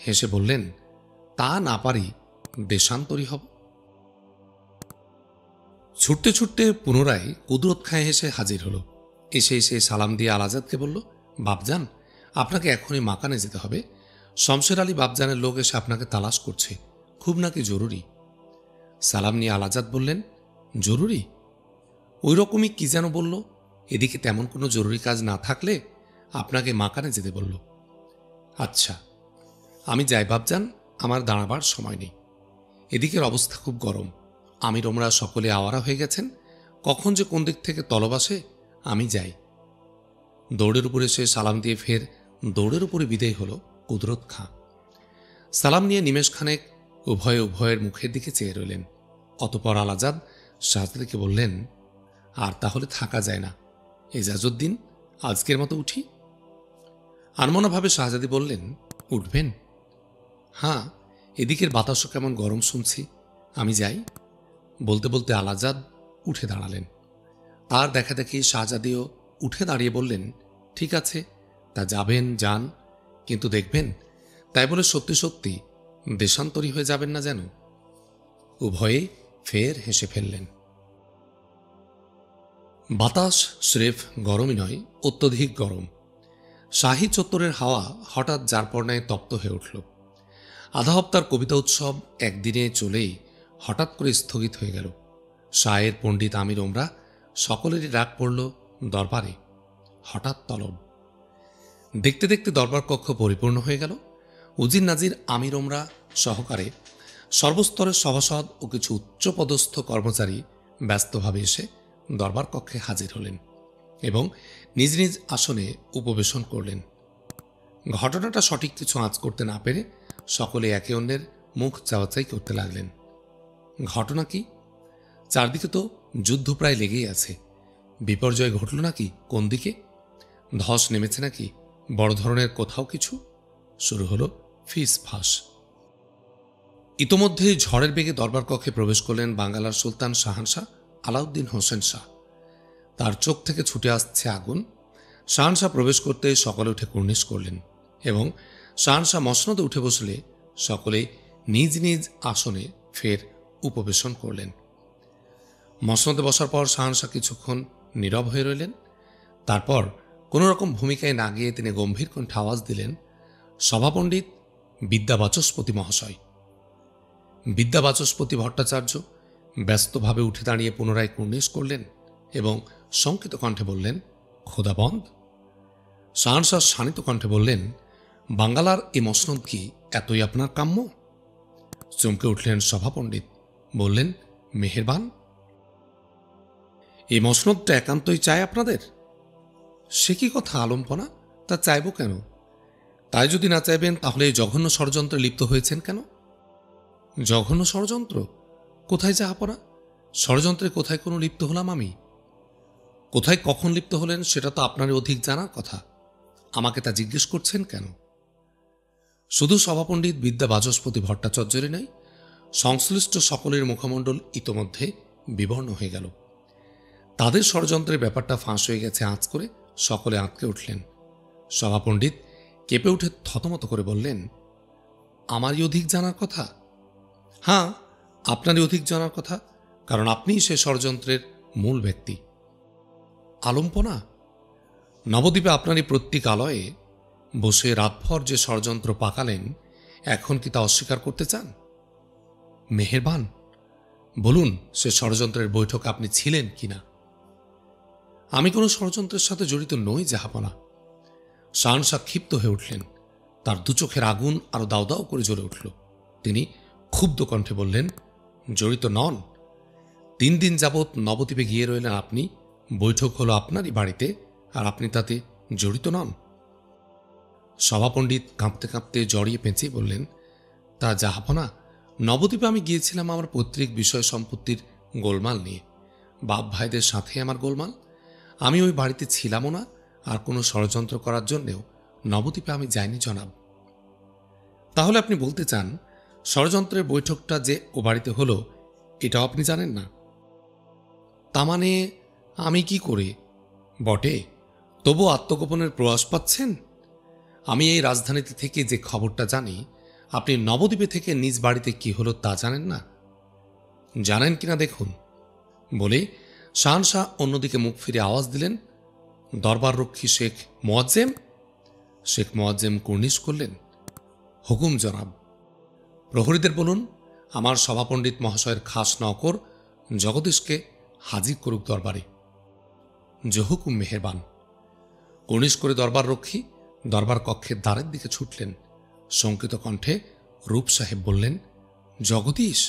হেসে বললেন, তা না পারি দেশান্তরী হব। ছুটতে ছুটতে পুনরায় কুদরত খায় হেসে হাজির হলো। এসে এসে সালাম দিয়ে আলাজাদকে বলল, বাপজান, আপনাকে এখনই মাকানে যেতে হবে। শমশের আলী বাপজানের লোক এসে আপনাকে তালাশ করছে, খুব নাকি জরুরি। সালাম নিয়ে আলাজাদ বললেন, জরুরি? ওই রকমই কি যেন বলল। এদিকে তেমন কোনো জরুরি কাজ না থাকলে আপনাকে মাকানে যেতে বলল। আচ্ছা, আমি যাই বাপজান, আমার দাঁড়াবার সময় নেই। এদিকের অবস্থা খুব গরম। আমিরোমরা সকলে আওয়ারা হয়ে গেছেন, কখন যে কোন দিক থেকে তলব আসে। আমি যাই। দৌড়ের উপরে সে সালাম দিয়ে ফের দৌড়ের উপরে বিদায় হল কুদরত খাঁ। সালাম নিয়ে নিমেষ খানেক উভয়ে উভয়ের মুখের দিকে চেয়ে রইলেন। অতপর আলাজাদ শাহজাদিকে বললেন, আর তাহলে থাকা যায় না, এজাজুদ্দিন, আজকের মতো উঠি। আনমনাভাবে শাহজাদি বললেন, উঠবেন? হ্যাঁ, এদিকের বাতাসও কেমন গরম শুনছি, আমি যাই। বলতে বলতে আলাজাদ উঠে দাঁড়ালেন। তার দেখা দেখি শাহজাদিও উঠে দাঁড়িয়ে বললেন, ঠিক আছে, তা যাবেন যান, কিন্তু দেখবেন তাই বলে সত্যি সত্যি দেশান্তরী হয়ে যাবেন না যেন। উভয়ে ফের হেসে ফেললেন। বাতাস স্রেফ গরমই নয়, অত্যধিক গরম। শাহী চত্বরের হাওয়া হঠাৎ যারপরনায় তপ্ত হয়ে উঠল। আধা হপ্তার কবিতা উৎসব একদিনে চলেই হঠাৎ করে স্থগিত হয়ে গেল। শাহের পণ্ডিত আমিরোমরা সকলেরই ডাক পড়ল দরবারে। হঠাৎ তলব। দেখতে দেখতে দরবার কক্ষ পরিপূর্ণ হয়ে গেল। উজির নাজির আমিরোমরা সহকারে সর্বস্তরের সভাসদ ও কিছু উচ্চপদস্থ কর্মচারী ব্যস্তভাবে এসে দরবার কক্ষে হাজির হলেন এবং নিজ নিজ আসনে উপবেশন করলেন। ঘটনাটা সঠিক কিছু আঁচ করতে না পেরে সকলে একে অন্যের মুখ চাওয়াচাই করতে লাগলেন। ঘটনা কি? চারদিকে তো যুদ্ধ প্রায় লেগেই আছে। বিপর্যয় ঘটল নাকি কোন দিকে? ধস নেমেছে নাকি বড় ধরনের কোথাও কিছু? শুরু হলো ফিস ফাঁস। ইতোমধ্যেই ঝড়ের বেগে দরবার কক্ষে প্রবেশ করলেন বাঙ্গালার সুলতান শাহানশাহ আলাউদ্দিন হোসেন শাহ। তার চোখ থেকে ছুটে আসছে আগুন। শাহানশাহ প্রবেশ করতে সকলে উঠে কুর্নিশ করলেন এবং শাহানশাহ মসনদে উঠে বসলে সকলে নিজ নিজ আসনে ফের উপবেশন করলেন। মসনদে বসার পর শাহানশাহ কিছুক্ষণ নীরব হয়ে রইলেন। তারপর কোন রকম ভূমিকায় না গিয়ে তিনি গম্ভীর কণ্ঠে আওয়াজ দিলেন, সভাপণ্ডিত বিদ্যাবাচস্পতি মহাশয়। বিদ্যাবাচস্পতি ভট্টাচার্য ব্যস্তভাবে উঠে দাঁড়িয়ে পুনরায় কুর্নিশ করলেন এবং শঙ্কিত কণ্ঠে বললেন, খোদাবন্ধ। শাহানশাহ শানিত কণ্ঠে বললেন, বাঙ্গালার এ মসনদ কি এতই আপনার কাম্য? চমকে উঠলেন সভাপণ্ডিত, বললেন, মেহেরবান। এই মসনদটা একান্তই চায় আপনাদের? সে কি কথা আলম্পনা, তা চাইব কেন? তাই যদি না চাইবেন তাহলে এই জঘন্য ষড়যন্ত্রে লিপ্ত হয়েছেন কেন? জঘন্য ষড়যন্ত্র? কোথায় যাহাপনা? ষড়যন্ত্রে কোথায় কোনো লিপ্ত হলাম আমি? কোথায় কখন লিপ্ত হলেন সেটা তো আপনারই অধিক জানার কথা। আমাকে তা জিজ্ঞেস করছেন কেন? শুধু সভাপণ্ডিত বিদ্যা বাচস্পতি ভট্টাচার্যেরই নয়, সংশ্লিষ্ট সকলের মুখমণ্ডল ইতোমধ্যে বিবর্ণ হয়ে গেল। তাদের ষড়যন্ত্রের ব্যাপারটা ফাঁস হয়ে গেছে আঁচ করে সকলে আঁতকে উঠলেন। সভাপণ্ডিত কেঁপে উঠে থতমত করে বললেন, আমারই অধিক জানার কথা? হ্যাঁ, আপনারই অধিক জানার কথা, কারণ আপনিই সে ষড়যন্ত্রের মূল ব্যক্তি। আলম্পনা? নবদ্বীপে আপনারই প্রত্যেক আলয়ে বসে রাতভর যে ষড়যন্ত্র পাকালেন, এখন কি তা অস্বীকার করতে চান? মেহেরবান, বলুন সে ষড়যন্ত্রের বৈঠক আপনি ছিলেন কিনা? আমি কোনো ষড়যন্ত্রের সাথে জড়িত নই জাহাপনা। শাহনশাহ ক্ষিপ্ত হয়ে উঠলেন। তার দু চোখের আগুন আরো দাউ দাউ করে জ্বলে উঠল। তিনি ক্ষুব্ধ কণ্ঠে বললেন, জড়িত নন? 3 দিন যাবৎ নবদ্বীপে গিয়ে রইলেন আপনি, বৈঠক হলো আপনারই বাড়িতে, আর আপনি তাতে জড়িত নন? সভাপণ্ডিত কাঁপতে কাঁপতে জড়িয়ে পেঁচিয়ে বললেন, তা জাহাপনা, নবদ্বীপে আমি গিয়েছিলাম আমার পৈতৃক বিষয় সম্পত্তির গোলমাল নিয়ে। বাপ ভাইদের সাথে আমার গোলমাল। আমি ওই বাড়িতে ছিলামও না, আর কোনো ষড়যন্ত্র করার জন্যেও নবদ্বীপে আমি যাইনি জনাব। তাহলে আপনি বলতে চান ষড়যন্ত্রের বৈঠকটা যে ও বাড়িতে হলো, এটাও আপনি জানেন না? তা মানে আমি কি করে? বটে, তবু আত্মগোপনের প্রয়াস পাচ্ছেন? আমি এই রাজধানীতে থেকে যে খবরটা জানি, আপনি নবদ্বীপে থেকে নিজ বাড়িতে কি হলো তা জানেন না। জানেন কিনা দেখুন। বলে শাহনশাহ অন্যদিকে মুখ ফিরে আওয়াজ দিলেন, দরবার রক্ষী শেখ মোয়াজ্জেম। শেখ মোয়াজ্জেম কুর্নিশ করলেন, হুকুম জনাব। প্রহরীদের বলুন আমার সভাপণ্ডিত মহাশয়ের খাস নওকর জগদীশকে হাজির করুক দরবারে। জহুকুম মেহেরবান। কুর্নিশ করে দরবার রক্ষী দরবার কক্ষের দ্বারের দিকে ছুটলেন। শঙ্কিত কণ্ঠে রূপ সাহেব বললেন, জগদীশ?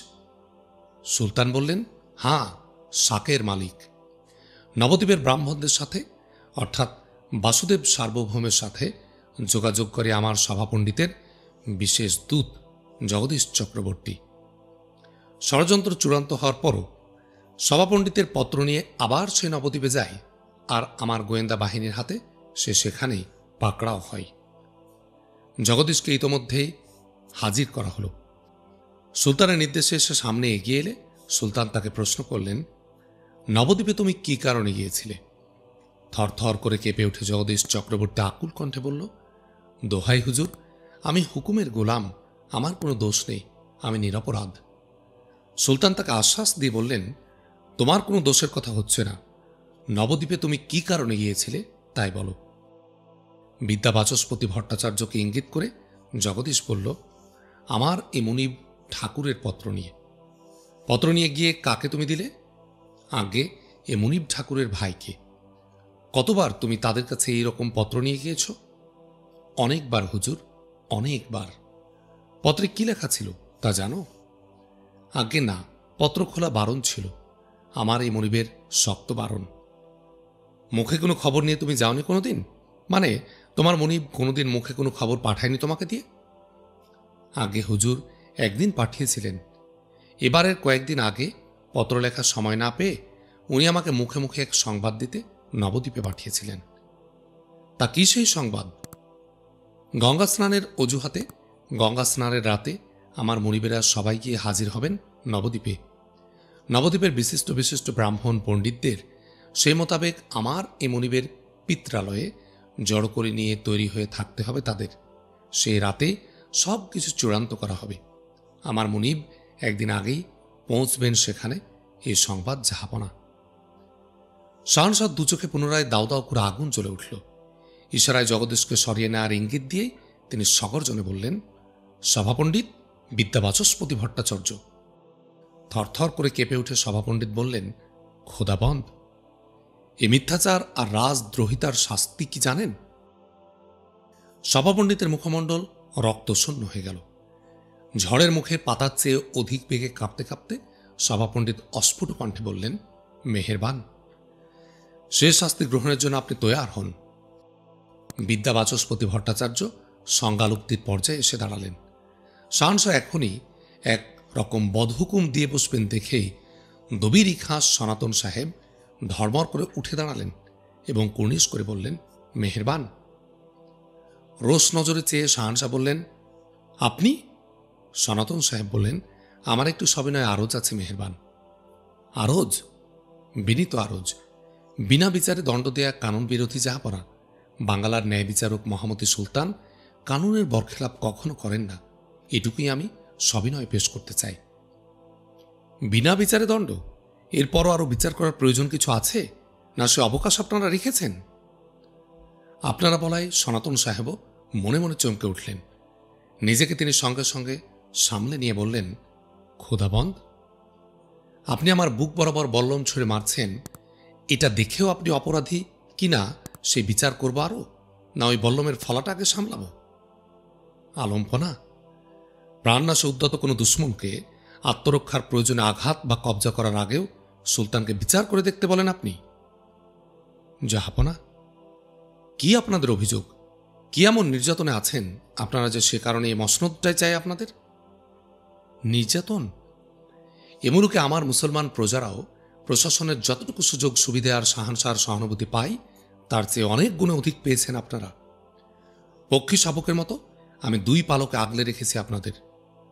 সুলতান বললেন, হাঁ, শাকের মালিক। নবদ্বীপের ব্রাহ্মণদের সাথে, অর্থাৎ বাসুদেব সার্বভৌমের সাথে যোগাযোগ করে আমার সভাপণ্ডিতের বিশেষ দূত জগদীশ চক্রবর্তী। ষড়যন্ত্র চূড়ান্ত হওয়ার পরও সভাপণ্ডিতের পত্র নিয়ে আবার সে নবদ্বীপে যায়, আর আমার গোয়েন্দা বাহিনীর হাতে সে সেখানেই পাকড়াও হয়। জগদীশকে ইতোমধ্যেই হাজির করা হলো। সুলতানের নির্দেশে সে সামনে এগিয়ে এলে সুলতান তাকে প্রশ্ন করলেন, নবদ্বীপে তুমি কি কারণে গিয়েছিলে? থরথর করে কেঁপে উঠে জগদীশ চক্রবর্তী আকুল কণ্ঠে বলল, দোহাই হুজুর, আমি হুকুমের গোলাম, আমার কোনো দোষ নেই, আমি নিরপরাধ। সুলতান তাকে আশ্বাস দিয়ে বললেন, তোমার কোনো দোষের কথা হচ্ছে না, নবদ্বীপে তুমি কি কারণে গিয়েছিলে তাই বলো। বিদ্যা বাচস্পতি ভট্টাচার্যকে ইঙ্গিত করে জগদীশ বলল, আমার এই মুনিব ঠাকুরের পত্র নিয়ে। পত্র নিয়ে গিয়ে কাকে তুমি দিলে? আগে এ মুনিব ঠাকুরের ভাইকে। কতবার তুমি তাদের কাছে এইরকম পত্র নিয়ে গিয়েছ? অনেকবার হুজুর, অনেকবার। পত্রে কি লেখা ছিল তা জানো? আগে না, পত্র খোলা বারণ ছিল, আমার এই মনিবের শক্ত বারণ। মুখে কোনো খবর নিয়ে তুমি যাওনি কোনোদিন? মানে তোমার মনিব কোনোদিন মুখে কোনো খবর পাঠায়নি তোমাকে দিয়ে? আগে হুজুর একদিন পাঠিয়েছিলেন। এবারের কয়েকদিন আগে পত্র লেখার সময় না পেয়ে উনি আমাকে মুখে মুখে এক সংবাদ দিতে নবদ্বীপে পাঠিয়েছিলেন। তা কি সেই সংবাদ? গঙ্গা স্নানের অজুহাতে গঙ্গা স্নানের রাতে আমার মনিবেরা সবাই গিয়ে হাজির হবেন নবদ্বীপে। নবদ্বীপের বিশিষ্ট বিশিষ্ট ব্রাহ্মণ পণ্ডিতদের সেই মোতাবেক আমার এ মনিবের পিত্রালয়ে জড়ো করে নিয়ে তৈরি হয়ে থাকতে হবে তাদের। সেই রাতে সব কিছু চূড়ান্ত করা হবে। আমার মনিব একদিন আগেই পৌঁছবেন সেখানে, এই সংবাদ জাহাপনা। শাহনশাহ দু চোখে পুনরায় দাউ দাউ করে আগুন জ্বলে উঠল। ইশারায় জগদীশকে সরিয়ে নেওয়ার ইঙ্গিত দিয়ে তিনি সগর্জনে বললেন, সভাপণ্ডিত বিদ্যা বাচস্পতি ভট্টাচার্য। থরথর করে কেঁপে উঠে সভাপণ্ডিত বললেন, খোদাবন্ধ, এ মিথ্যাচার আর রাজদ্রোহিতার শাস্তি কি জানেন? সভাপণ্ডিতের মুখমণ্ডল রক্তশূন্য হয়ে গেল। ঝড়ের মুখে পাতার চেয়ে অধিক বেগে কাঁপতে কাঁপতে সভাপণ্ডিত অস্ফুট কণ্ঠে বললেন, মেহেরবান, সে শাস্তি গ্রহণের জন্য আপনি তৈয়ার হন। বিদ্যা বাচস্পতি ভট্টাচার্য সংজ্ঞালুক্তির পর্যায়ে এসে দাঁড়ালেন। শাহনশাহ এখনই এক রকম বদহুকুম দিয়ে বসবেন দেখেই দবির খাস সনাতন সাহেব ধর্মর করে উঠে দাঁড়ালেন এবং কুর্নিশ করে বললেন, মেহেরবান। রোষ নজরে চেয়ে শাহনশাহ বললেন, আপনি? সনাতন সাহেব বললেন, আমার একটু সবিনয় আরজ আছে মেহেরবান। আরজ? বিনীত আরজ। বিনা বিচারে দণ্ড দেয়া কানুন বিরোধী জাহাপনা বাংলার ন্যায় বিচারক মহামতি সুলতান কানুনের বরখেলাপ কখনো করেন না, এটুকুই আমি সবিনয় পেশ করতে চাই। বিনা বিচারে দণ্ড? এরপরও আরও বিচার করার প্রয়োজন কিছু আছে, না সে অবকাশ আপনারা রেখেছেন? আপনারা বলায় সনাতন সাহেবও মনে মনে চমকে উঠলেন। নিজেকে তিনি সঙ্গে সঙ্গে সামলে নিয়ে বললেন, খোদাবন্ধ, আপনি আমার বুক বরাবর বল্লম ছুঁড়ে মারছেন, এটা দেখেও আপনি অপরাধী কিনা সে বিচার করব আরও, না ওই বল্লমের ফলাটা আগে সামলাব? আলম্পনা! প্রাণনাশে উদ্যত কোনো দুশ্মনকে আত্মরক্ষার প্রয়োজনে আঘাত বা কবজা করার আগেও সুলতানকে বিচার করে দেখতে বলেন আপনি? জাহাপনা, কি আপনাদের অভিযোগ? কি এমন নির্যাতনে আছেন আপনারা যে সে কারণে এই মসনদটাই চাই আপনাদের? নির্যাতন? এ মুলুকে আমার মুসলমান প্রজারাও প্রশাসনের যতটুকু সুযোগ সুবিধা আর সাহানসার সহানুভূতি পাই তার চেয়ে অনেক গুণে অধিক পেয়েছেন আপনারা। পক্ষী শাবকের মতো আমি দুই পালকে আগলে রেখেছি আপনাদের।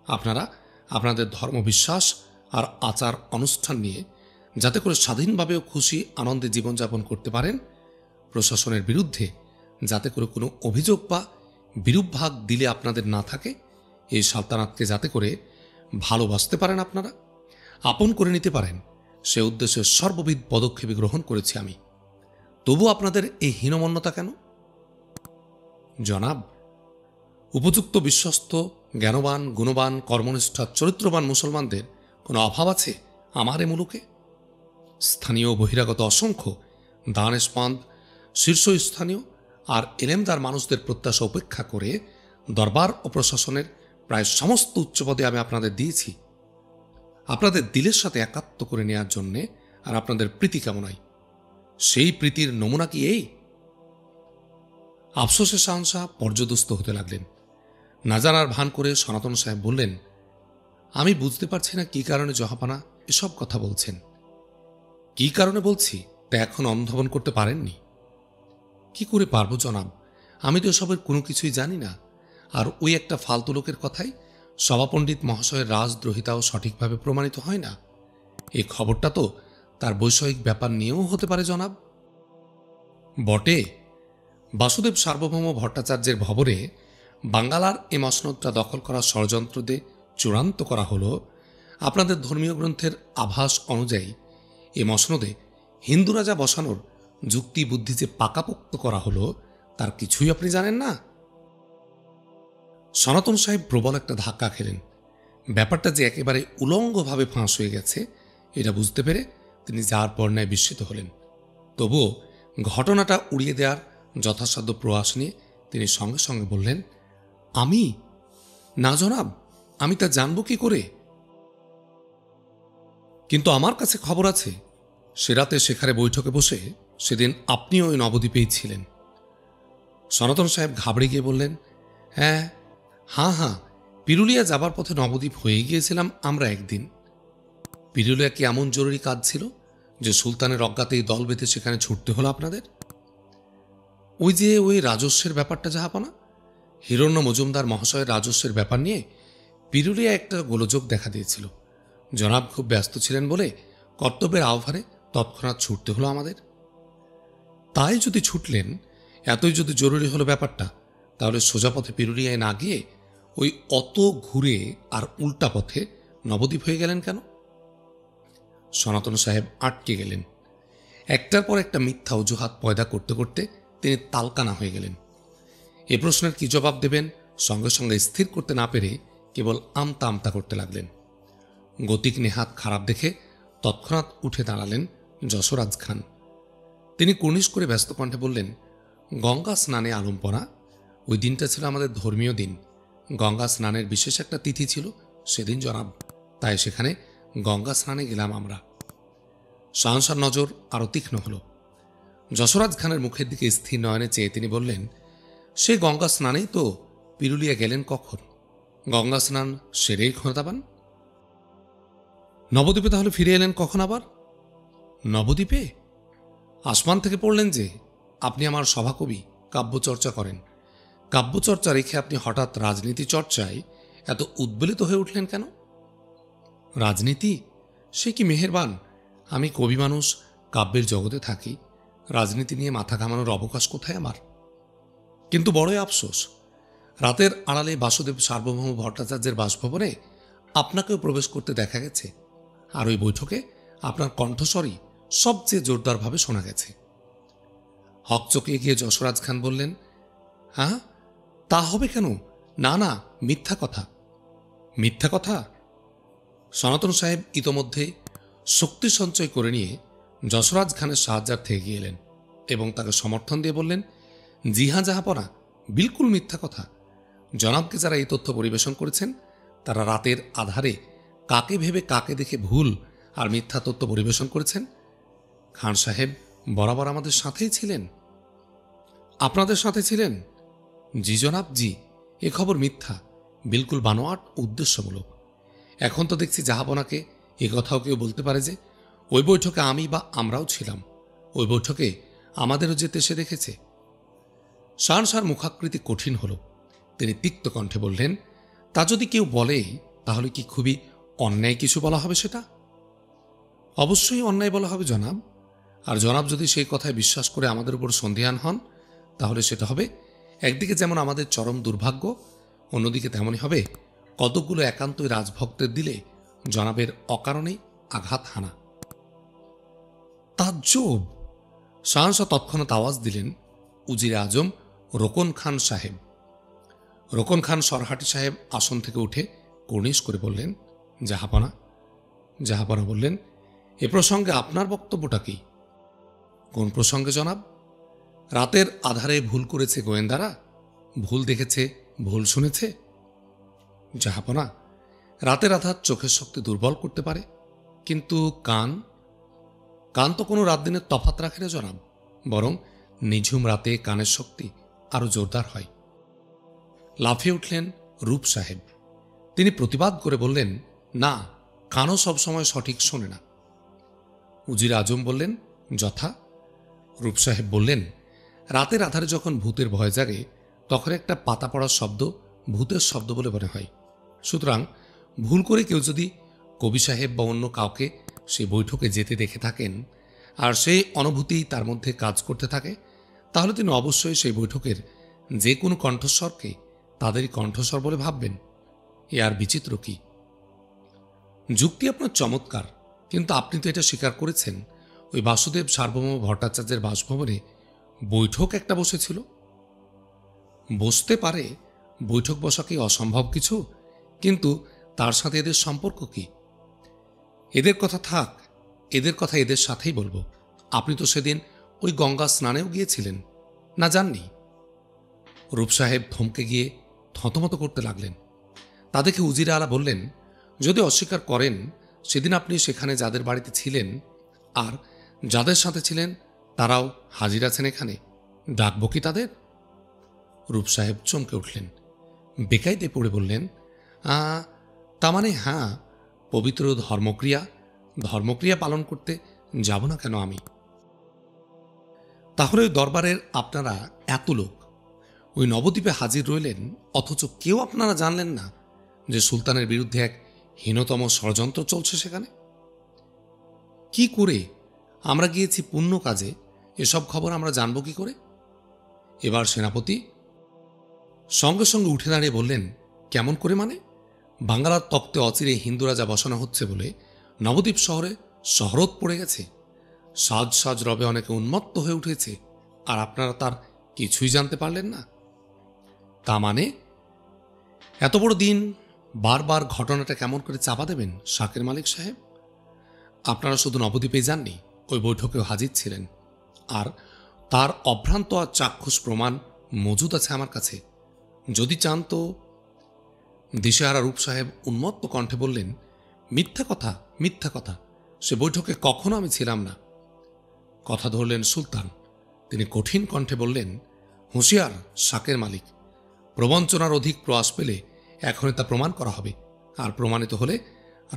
আপনারা আপনাদের ধর্মবিশ্বাস আর আচার অনুষ্ঠান নিয়ে যাতে করে স্বাধীনভাবেও খুশি আনন্দে জীবনযাপন করতে পারেন, প্রশাসনের বিরুদ্ধে যাতে করে কোনো অভিযোগ বা বিরূপ ভাগ দিলে আপনাদের না থাকে, এই সালতানাতকে যাতে করে ভালোবাসতে পারেন, আপনারা আপন করে নিতে পারেন, সে উদ্দেশ্যে সর্ববিধ পদক্ষেপ গ্রহণ করেছি আমি। তবু আপনাদের এই হীনমন্যতা কেন? জনাব, উপযুক্ত বিশ্বস্ত জ্ঞানবান গুণবান কর্মনিষ্ঠা চরিত্রবান মুসলমানদের কোনো অভাব আছে আমার এ মুলুকে? স্থানীয় বহিরাগত অসংখ্য দানেশমন্দ শীর্ষস্থানীয় আর এলেমদার মানুষদের প্রত্যাশা উপেক্ষা করে দরবার ও প্রশাসনের প্রায় সমস্ত উচ্চপদে আমি আপনাদের দিয়েছি, আপনাদের দিলের সাথে একাত্ম করে নেওয়ার জন্যে আর আপনাদের প্রীতি কামনায়। সেই প্রীতির নমুনা কি এই? আফসোসে শাহনশাহ পর্যদস্ত হতে লাগলেন। না জানার ভান করে সনাতন সাহেব বললেন, আমি বুঝতে পারছি না কি কারণে জাহাপানা এসব কথা বলছেন। কি কারণে বলছি তা এখন অনুধাবন করতে পারেননি? কি করে পারবো জনাব, আমি তো এসবের কোনো কিছুই জানি না। আর ওই একটা ফালতু লোকের কথাই সভাপণ্ডিত মহাশয়ের রাজদ্রোহিতাও সঠিকভাবে প্রমাণিত হয় না। এই খবরটা তো তার বৈষয়িক ব্যাপার নিয়েও হতে পারে জনাব। বটে, বাসুদেব সার্বভৌম ভট্টাচার্যের ভবরে বাঙ্গালার এ মসনদটা দখল করার ষড়যন্ত্র দিয়ে চূড়ান্ত করা হলো। আপনাদের ধর্মীয় গ্রন্থের আভাস অনুযায়ী এ মসনদে হিন্দু রাজা বসানোর যুক্তি বুদ্ধি যে পাকাপোক্ত করা হলো তার কিছুই আপনি জানেন না? সনাতন সাহেব প্রবল একটা ধাক্কা খেলেন। ব্যাপারটা যে একেবারে উলঙ্গভাবে ফাঁস হয়ে গেছে এটা বুঝতে পেরে তিনি যার পর ন্যায় বিস্মিত হলেন। তবুও ঘটনাটা উড়িয়ে দেওয়ার যথাসাধ্য প্রয়াস নিয়ে তিনি সঙ্গে সঙ্গে বললেন, আমি? না জনাব, আমি তা জানব কি করে? কিন্তু আমার কাছে খবর আছে সে রাতে সেখানে বৈঠকে বসে সেদিন আপনিও ওই নবদ্বীপেই ছিলেন। সনাতন সাহেব ঘাবড়ে গিয়ে বললেন, হ্যাঁ হ্যাঁ, পিরুলিয়া যাবার পথে নবদ্বীপ হয়ে গিয়েছিলাম আমরা একদিন। পিরুলিয়া কি এমন জরুরি কাজ ছিল যে সুলতানের অজ্ঞাতেই দল বেঁধে সেখানে ছুটতে হলো আপনাদের? ওই রাজস্বের ব্যাপারটা জাহাপনা, হিরণ্য মজুমদার মহাশয়ের রাজস্বের ব্যাপার নিয়ে পিরুলিয়া একটা গোলযোগ দেখা দিয়েছিল। জনাব খুব ব্যস্ত ছিলেন বলে কর্তব্যের আহ্বানে তৎক্ষণাৎ ছুটতে হলো আমাদের। তাই যদি ছুটলেন, এতই যদি জরুরি হলো ব্যাপারটা, তাহলে সোজা পথে পিরুলিয়ায় না গিয়ে ওই অত ঘুরে আর উল্টা পথে নবদ্বীপ হয়ে গেলেন কেন? সনাতন সাহেব আটকে গেলেন। একটার পর একটা মিথ্যা অজুহাত পয়দা করতে করতে তিনি তালকানা হয়ে গেলেন। এ প্রশ্নের কি জবাব দেবেন সঙ্গে সঙ্গে স্থির করতে না পেরে কেবল আমতা আমতা করতে লাগলেন। গতিক নেহাত খারাপ দেখে তৎক্ষণাৎ উঠে দাঁড়ালেন যশোরাজ খান। তিনি কুর্নিশ করে ব্যস্ত কণ্ঠে বললেন, গঙ্গা স্নানে আলম্পনা, ওই দিনটা ছিল আমাদের ধর্মীয় দিন। গঙ্গা স্নানের বিশেষ একটা তিথি ছিল সেদিন জনাব, তাই সেখানে গঙ্গা স্নানে গেলাম আমরা। শাহনশার নজর আরও তীক্ষ্ণ হল। যশোরাজ খানের মুখের দিকে স্থির নয়নে চেয়ে তিনি বললেন, সে গঙ্গা স্নানেই তো পিরুলিয়া গেলেন কখন? গঙ্গা স্নান সেরেই ক্ষমতাবান। নবদ্বীপে তাহলে ফিরে এলেন কখন আবার? নবদ্বীপে? আসমান থেকে পড়লেন যে আপনি আমার সভাকবি, কাব্যচর্চা করেন। কাব্যচর্চা রেখে আপনি হঠাৎ রাজনীতি চর্চায় এত উদ্বেলিত হয়ে উঠলেন কেন? রাজনীতি? সে কি মেহেরবান! আমি কবি মানুষ, কাব্যের জগতে থাকি, রাজনীতি নিয়ে মাথা ঘামানোর অবকাশ কোথায় আমার? কিন্তু বড়ই আফসোস, রাতের আড়ালে বাসুদেব সার্বভৌম ভট্টাচার্যের বাসভবনে আপনাকেও প্রবেশ করতে দেখা গেছে, আর ওই বৈঠকে আপনার কণ্ঠস্বরই সবচেয়ে জোরদারভাবে শোনা গেছে। হকচকে গিয়ে যশোরাজ খান বললেন, হ্যাঁ, তা হবে কেন? না না, মিথ্যা কথা। মিথ্যা কথা? সনাতন সাহেব ইতোমধ্যে শক্তি সঞ্চয় করে নিয়ে যশোরাজ খানের সাহায্যার্থে এগিয়ে এলেন এবং তাকে সমর্থন দিয়ে বললেন, জি হ্যাঁ জাহাপনা, বিলকুল মিথ্যা কথা। জনাবকে যারা এই তথ্য পরিবেশন করেছেন তারা রাতের আধারে কাকে ভেবে কাকে দেখে ভুল আর মিথ্যা তথ্য পরিবেশন করেছেন। খান সাহেব বরাবর আমাদের সাথেই ছিলেন। আপনাদের সাথে ছিলেন? জি জনাব, জি। এ খবর মিথ্যা, বিলকুল বানোয়াট, উদ্দেশ্যমূলক। এখন তো দেখছি জাহাপনাকে এ কথাও কেউ বলতে পারে যে ওই বৈঠকে আমি বা আমরাও ছিলাম, ওই বৈঠকে আমাদেরও যেতে সে দেখেছে। শাহনশাহর মুখাকৃতি কঠিন হল। তিনি তিক্ত কণ্ঠে বললেন, তা যদি কেউ বলে তাহলে কি খুবই অন্যায় কিছু বলা হবে সেটা? অবশ্যই অন্যায় বলা হবে জনাব। আর জনাব যদি সেই কথায় বিশ্বাস করে আমাদের উপর সন্দিহান হন তাহলে সেটা হবে একদিকে যেমন আমাদের চরম দুর্ভাগ্য, অন্যদিকে তেমনই হবে কতকগুলো একান্তই রাজভক্তের দিলে জনাবের অকারণেই আঘাত হানা। তাজ্জব! শাহনশাহ তৎক্ষণাৎ আওয়াজ দিলেন, উজিরে আজম রোকন খান সাহেব। রোকন খান সরহাটি সাহেব আসন থেকে উঠে কর্নিশ করে বললেন, জাহাপনা। জাহাপনা বললেন, এ প্রসঙ্গে আপনার বক্তব্যটা কি? কোন প্রসঙ্গে জনাব? রাতের আধারে ভুল করেছে গোয়েন্দারা, ভুল দেখেছে, ভুল শুনেছে। জাহাপনা, রাতের আধার চোখের শক্তি দুর্বল করতে পারে, কিন্তু কান কান তো কোনো রাত দিনের তফাৎ রাখে না জনাব, বরং নিঝুম রাতে কানের শক্তি আরো জোরদার হয়। লাফিয়ে উঠলেন রূপ সাহেব। তিনি প্রতিবাদ করে বললেন, না, কানও সবসময় সঠিক শোনে না। উজির আজম বললেন, যথা? রূপ সাহেব বললেন, রাতের আধারে যখন ভূতের ভয় জাগে তখন একটা পাতা পড়ার শব্দ ভূতের শব্দ বলে মনে হয়। সুতরাং ভুল করে কেউ যদি কবি সাহেব বা অন্য কাউকে সেই বৈঠকে যেতে দেখে থাকেন আর সেই অনুভূতি তার মধ্যে কাজ করতে থাকে, তাহলে তিনি অবশ্যই সেই বৈঠকের যে কোনো কণ্ঠস্বরকে তাদেরই কণ্ঠস্বর বলে ভাববেন। এ আর বিচিত্র কি? যুক্তি আপনার চমৎকার, কিন্তু আপনি তো এটা স্বীকার করেছেন ওই বাসুদেব সার্বভৌম ভট্টাচার্যের বাসভবনে বৈঠক একটা বসেছিল। বসতে পারে, বৈঠক বসা কি অসম্ভব কিছু? কিন্তু তার সাথে এদের সম্পর্ক কি? এদের কথা থাক, এদের কথা এদের সাথেই বলবো। আপনি তো সেদিন ওই গঙ্গা স্নানেও গিয়েছিলেন, না যাননি? রূপ সাহেব থমকে গিয়ে থতমত করতে লাগলেন। তা দেখে উজিরে আলা বললেন, যদি অস্বীকার করেন সেদিন আপনি সেখানে যাদের বাড়িতে ছিলেন আর যাদের সাথে ছিলেন তারাও হাজির আছেন এখানে, ডাকব কি তাদের? রূপ সাহেব চমকে উঠলেন, বেকায়দে পড়ে বললেন, তা মানে হ্যাঁ, পবিত্র ধর্মক্রিয়া পালন করতে যাব না কেন আমি? তাহলে ওই দরবারের আপনারা এত লোক ওই নবদ্বীপে হাজির রইলেন, অথচ কেউ আপনারা জানলেন না যে সুলতানের বিরুদ্ধে এক হীনতম ষড়যন্ত্র চলছে সেখানে? কি করে? আমরা গিয়েছি পুণ্য কাজে, এসব খবর আমরা জানব কি করে? এবার সেনাপতি সঙ্গে সঙ্গে উঠে দাঁড়িয়ে বললেন, কেমন করে মানে? বাংলার তক্তে অচিরে হিন্দু রাজা বসানো হচ্ছে বলে নবদ্বীপ শহরে শহরত পড়ে গেছে, সাজ সাজ রবে অনেকে উন্মত্ত হয়ে উঠেছে, আর আপনারা তার কিছুই জানতে পারলেন না? তা মানে? এত বড় দিন বারবার ঘটনাটা কেমন করে চাপা দেবেন শাকের মালিক সাহেব? আপনারা শুধু নবদ্বীপে যাননি, ওই বৈঠকেও হাজির ছিলেন, আর তার অভ্রান্ত আর চাক্ষুষ প্রমাণ মজুদ আছে আমার কাছে। যদি চান তো। দিশেহারা রূপ সাহেব উন্মত্ত কণ্ঠে বললেন, মিথ্যা কথা, মিথ্যা কথা, সে বৈঠকে কখনো আমি ছিলাম না। কথা ধরলেন সুলতান। তিনি কঠিন কণ্ঠে বললেন, হুঁশিয়ার শাকের মালিক, প্রবঞ্চনার অধিক প্রয়াস পেলে এখনই তা প্রমাণ করা হবে, আর প্রমাণিত হলে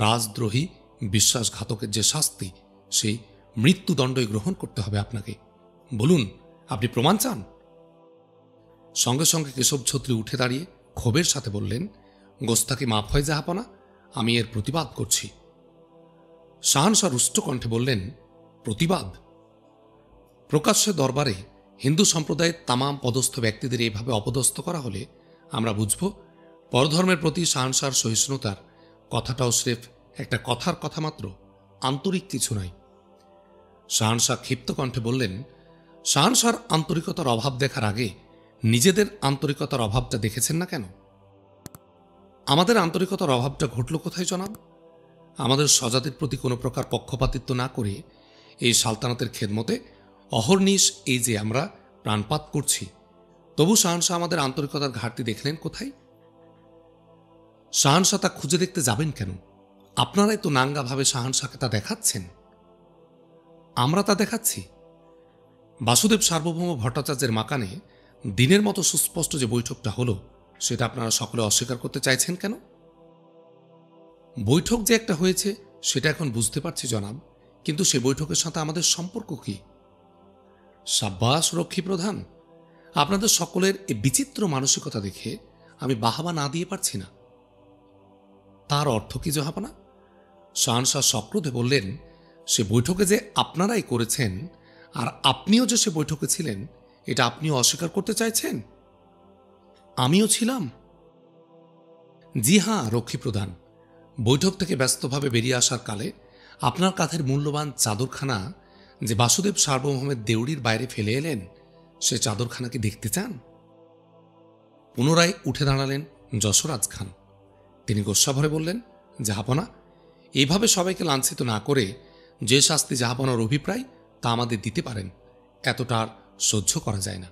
রাজদ্রোহী বিশ্বাসঘাতকের যে শাস্তি সেই মৃত্যুদণ্ডই গ্রহণ করতে হবে আপনাকে। বলুন, আপনি প্রমাণ চান? সঙ্গে সঙ্গে কেশব ছত্রী উঠে দাঁড়িয়ে ক্ষোভের সাথে বললেন, গোস্তাকে মাফ হয় জাহাপনা, আমি এর প্রতিবাদ করছি। শাহানশাহ রুষ্ট কণ্ঠে বললেন, প্রতিবাদ? প্রকাশ্যে দরবারে হিন্দু সম্প্রদায়ের তামাম পদস্থ ব্যক্তিদের এইভাবে অপদস্থ করা হলে আমরা বুঝব পরধর্মের প্রতি শাহানশাহর সহিষ্ণুতার কথাটাও স্রেফ একটা কথার কথা মাত্র, আন্তরিক কিছু নয়। শাহানশাহ ক্ষিপ্ত কণ্ঠে বললেন, শাহানশাহর আন্তরিকতার অভাব দেখার আগে নিজেদের আন্তরিকতার অভাবটা দেখেছেন না কেন? আমাদের আন্তরিকতার অভাবটা ঘটল কোথায় জনাব? আমাদের স্বজাতির প্রতি কোনো প্রকার পক্ষপাতিত্ব না করে এই সালতানাতের খেদমতে অহর্নিশ এই যে আমরা প্রাণপাত করছি, তবু শাহানশাহ আমাদের আন্তরিকতার ঘাটতি দেখলেন কোথায়? শাহানশাহ তা খুঁজে দেখতে যাবেন কেন? আপনারাই তো নাঙ্গাভাবে শাহানশাহকে তা দেখাচ্ছেন। আমরা তা দেখাচ্ছি? বাসুদেব সার্বভৌম ভট্টাচার্যের মাকানে দিনের মতো সুস্পষ্ট যে বৈঠকটা হলো, সেটা আপনারা সকলে অস্বীকার করতে চাইছেন কেন? বৈঠক যে একটা হয়েছে সেটা এখন বুঝতে পারছি জনাব, কিন্তু সে বৈঠকের সাথে আমাদের সম্পর্ক কি? সাব্বাস রক্ষী প্রধান, আপনাদের সকলের এই বিচিত্র মানসিকতা দেখে আমি বাহাবা না দিয়ে পারছি না। তার অর্থ কি জাহাপনা? শাহানশাহ সক্রোধে বললেন, সে বৈঠকে যে আপনারাই করেছেন আর আপনিও যে সে বৈঠকে ছিলেন, এটা আপনিও অস্বীকার করতে চাইছেন? আমিও ছিলাম। জি হ্যাঁ রক্ষী প্রধান, বৈঠক থেকে ব্যস্তভাবে বেরিয়ে আসার কালে আপনার কাঁধের মূল্যবান চাদরখানা যে বাসুদেব সার্বভৌমের দেউড়ির বাইরে ফেলে এলেন, সে চাদরখানা কি দেখতে চান? পুনরায় উঠে দাঁড়ালেন যশোরাজ খান। তিনি গোস্বা ভরে বললেন, জাহাপনা, এইভাবে সবাইকে লাঞ্ছিত না করে যে শাস্তি জাহাপনার অভিপ্রায় তা আমাদের দিতে পারেন, এতটা আর সহ্য করা যায় না।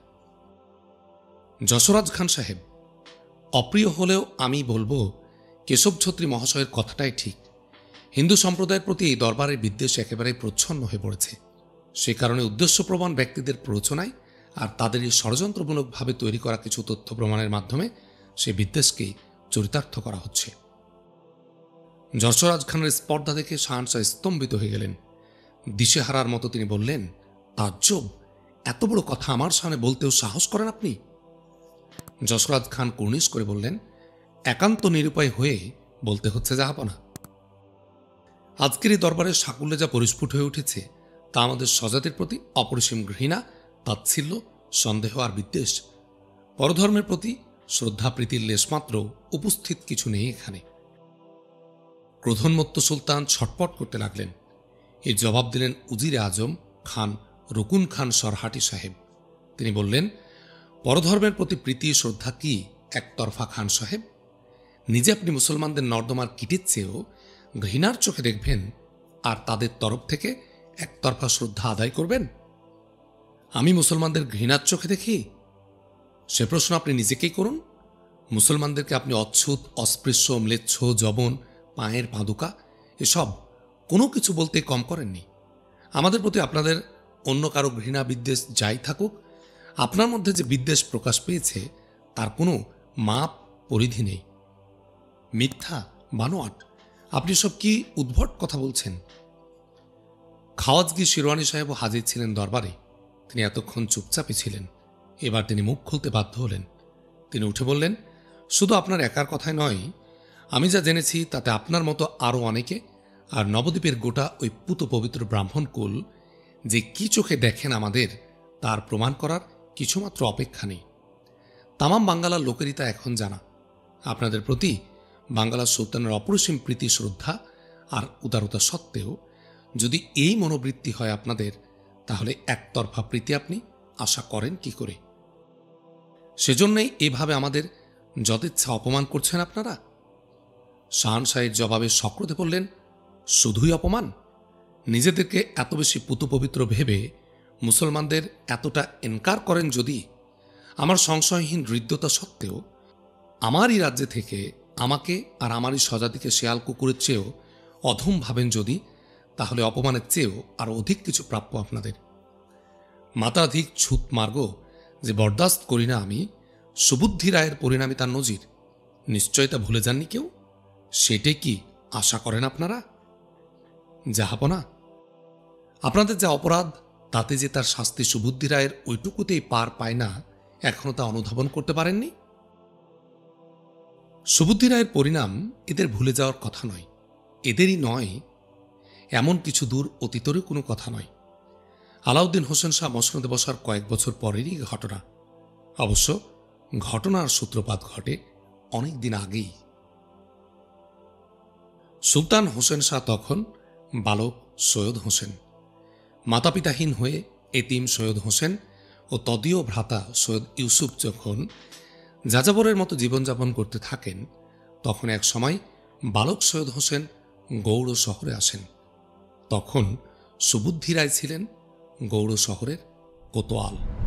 যশোরাজ খান সাহেব, অপ্রিয় হলেও আমি বলবো কেশব ছত্রী মহাশয়ের কথাটাই ঠিক। হিন্দু সম্প্রদায়ের প্রতি এই দরবারের বিদ্বেষ একেবারে প্রচ্ছন্ন হয়ে পড়েছে। সে কারণে উদ্দেশ্যপ্রবণ ব্যক্তিদের প্ররোচনায় আর তাদের এই ষড়যন্ত্রমূলকভাবে তৈরি করা কিছু তথ্য প্রমাণের মাধ্যমে সে বিদ্বেষকেই চরিতার্থ করা হচ্ছে। যশোরাজ খানের স্পর্ধা দেখে শাহানশাহ স্তম্ভিত হয়ে গেলেন। দিশেহারার মতো তিনি বললেন, তাজ্জব, এত বড় কথা আমার সামনে বলতেও সাহস করেন আপনি? যশোরাজ খান কুর্নিশ করে বললেন, একান্ত নিরুপায় হয়ে বলতে হচ্ছে জাহাপনা। আজকের এই দরবারের সাকুল্যে যা পরিস্ফুট হয়ে উঠেছে তা আমাদের স্বজাতির প্রতি অপরিসীম ঘৃণা, তাচ্ছিল্য, সন্দেহ আর বিদ্বেষ। পরধর্মের প্রতি শ্রদ্ধা প্রীতির লেশমাত্র উপস্থিত কিছু নেই এখানে। ক্রোধোন্মত্ত সুলতান ছটপট করতে লাগলেন। এর জবাব দিলেন উজিরে আজম খান রুকুন খান সরহাটি সাহেব। তিনি বললেন, পরধর্মের প্রতি প্রীতি শ্রদ্ধা কি একতরফা খান সাহেব? নিজে আপনি মুসলমানদের নর্দমার কীটের চেয়েও ঘৃণার চোখে দেখবেন আর তাদের তরফ থেকে একতরফা শ্রদ্ধা আদায় করবেন? আমি মুসলমানদের ঘৃণার চোখে দেখি? সে প্রশ্ন আপনি নিজেকেই করুন। মুসলমানদেরকে আপনি অচ্ছুত, অস্পৃশ্য, ম্লেচ্ছ, জবন, পায়ের পাদুকা এসব কোনো কিছু বলতে কম করেননি। আমাদের প্রতি আপনাদের অন্য কারো ঘৃণা বিদ্বেষ যাই থাকুক, আপনার মধ্যে যে বিদ্বেষ প্রকাশ পেয়েছে তার কোনো মাপ পরিধি নেই। মিথ্যা, বানোয়াট, আপনি সব কি উদ্ভট কথা বলছেন? খাওয়াজগি শিরওয়ানি সাহেবও হাজির ছিলেন দরবারে। তিনি এতক্ষণ চুপচাপই ছিলেন। এবার তিনি মুখ খুলতে বাধ্য হলেন। তিনি উঠে বললেন, শুধু আপনার একার কথাই নয়, আমি যা জেনেছি তাতে আপনার মতো আরও অনেকে আর নবদ্বীপের গোটা ওই পুত পবিত্র ব্রাহ্মণকুল যে কি চোখে দেখেন আমাদের, তার প্রমাণ করার কিছুমাত্র অপেক্ষা নেই। তামাম বাঙ্গালার লোকেরই তা এখন জানা। আপনাদের প্রতি বাঙ্গালার সুলতানের অপরিসীম প্রীতি শ্রদ্ধা আর উদারতা সত্ত্বেও যদি এই মনোবৃত্তি হয় আপনাদের, তাহলে একতরফা প্রীতি আপনি আশা করেন কি করে? সেজন্যই এভাবে আমাদের যথেচ্ছা অপমান করছেন আপনারা। শাহানশাহের জবাবে সক্রোধে বললেন, শুধুই অপমান? নিজেদেরকে এত বেশি পুতপবিত্র ভেবে মুসলমানদের এতটা এনকার করেন যদি, আমার সংশয়হীন হৃদ্যতা সত্ত্বেও আমারই রাজ্যে থেকে আমাকে আর আমারই স্বজাতিকে শেয়াল কুকুরের চেয়েও অধম ভাবেন যদি, তাহলে অপমানের চেয়েও আরও অধিক কিছু প্রাপ্য আপনাদের। মাত্রাধিক ছুত মার্গ যে বরদাস্ত করি না আমি, সুবুদ্ধি রায়ের পরিণামী তার নজির। নিশ্চয় তা ভুলে যাননি কেউ। সেটাই কি আশা করেন আপনারা? জাহাপনা, আপনাদের যা অপরাধ তাতে যে তার শাস্তি সুবুদ্ধি রায়ের ওইটুকুতেই পার পায় না, এখনো তা অনুধাবন করতে পারেননি? সুবুদ্ধি রায়ের পরিণাম এদের ভুলে যাওয়ার কথা নয়, এদেরই নয়। এমন কিছু দূর অতীতেরও কোনো কথা নয়। আলাউদ্দিন হোসেন শাহ মসনদে বসার কয়েক বছর পরেরই ঘটনা। অবশ্য ঘটনার সূত্রপাত ঘটে অনেক দিন আগেই। সুলতান হোসেন শাহ তখন বালক সৈয়দ হোসেন। মাতাপিতাহীন হয়ে এতিম সৈয়দ হোসেন ও তদীয় ভ্রাতা সৈয়দ ইউসুফ যখন যাযাবরের মতো জীবনযাপন করতে থাকেন, তখন এক সময় বালক সৈয়দ হোসেন গৌড় শহরে আসেন। তখন সুবুদ্ধি রায় ছিলেন গৌড় শহরের কোতোয়াল।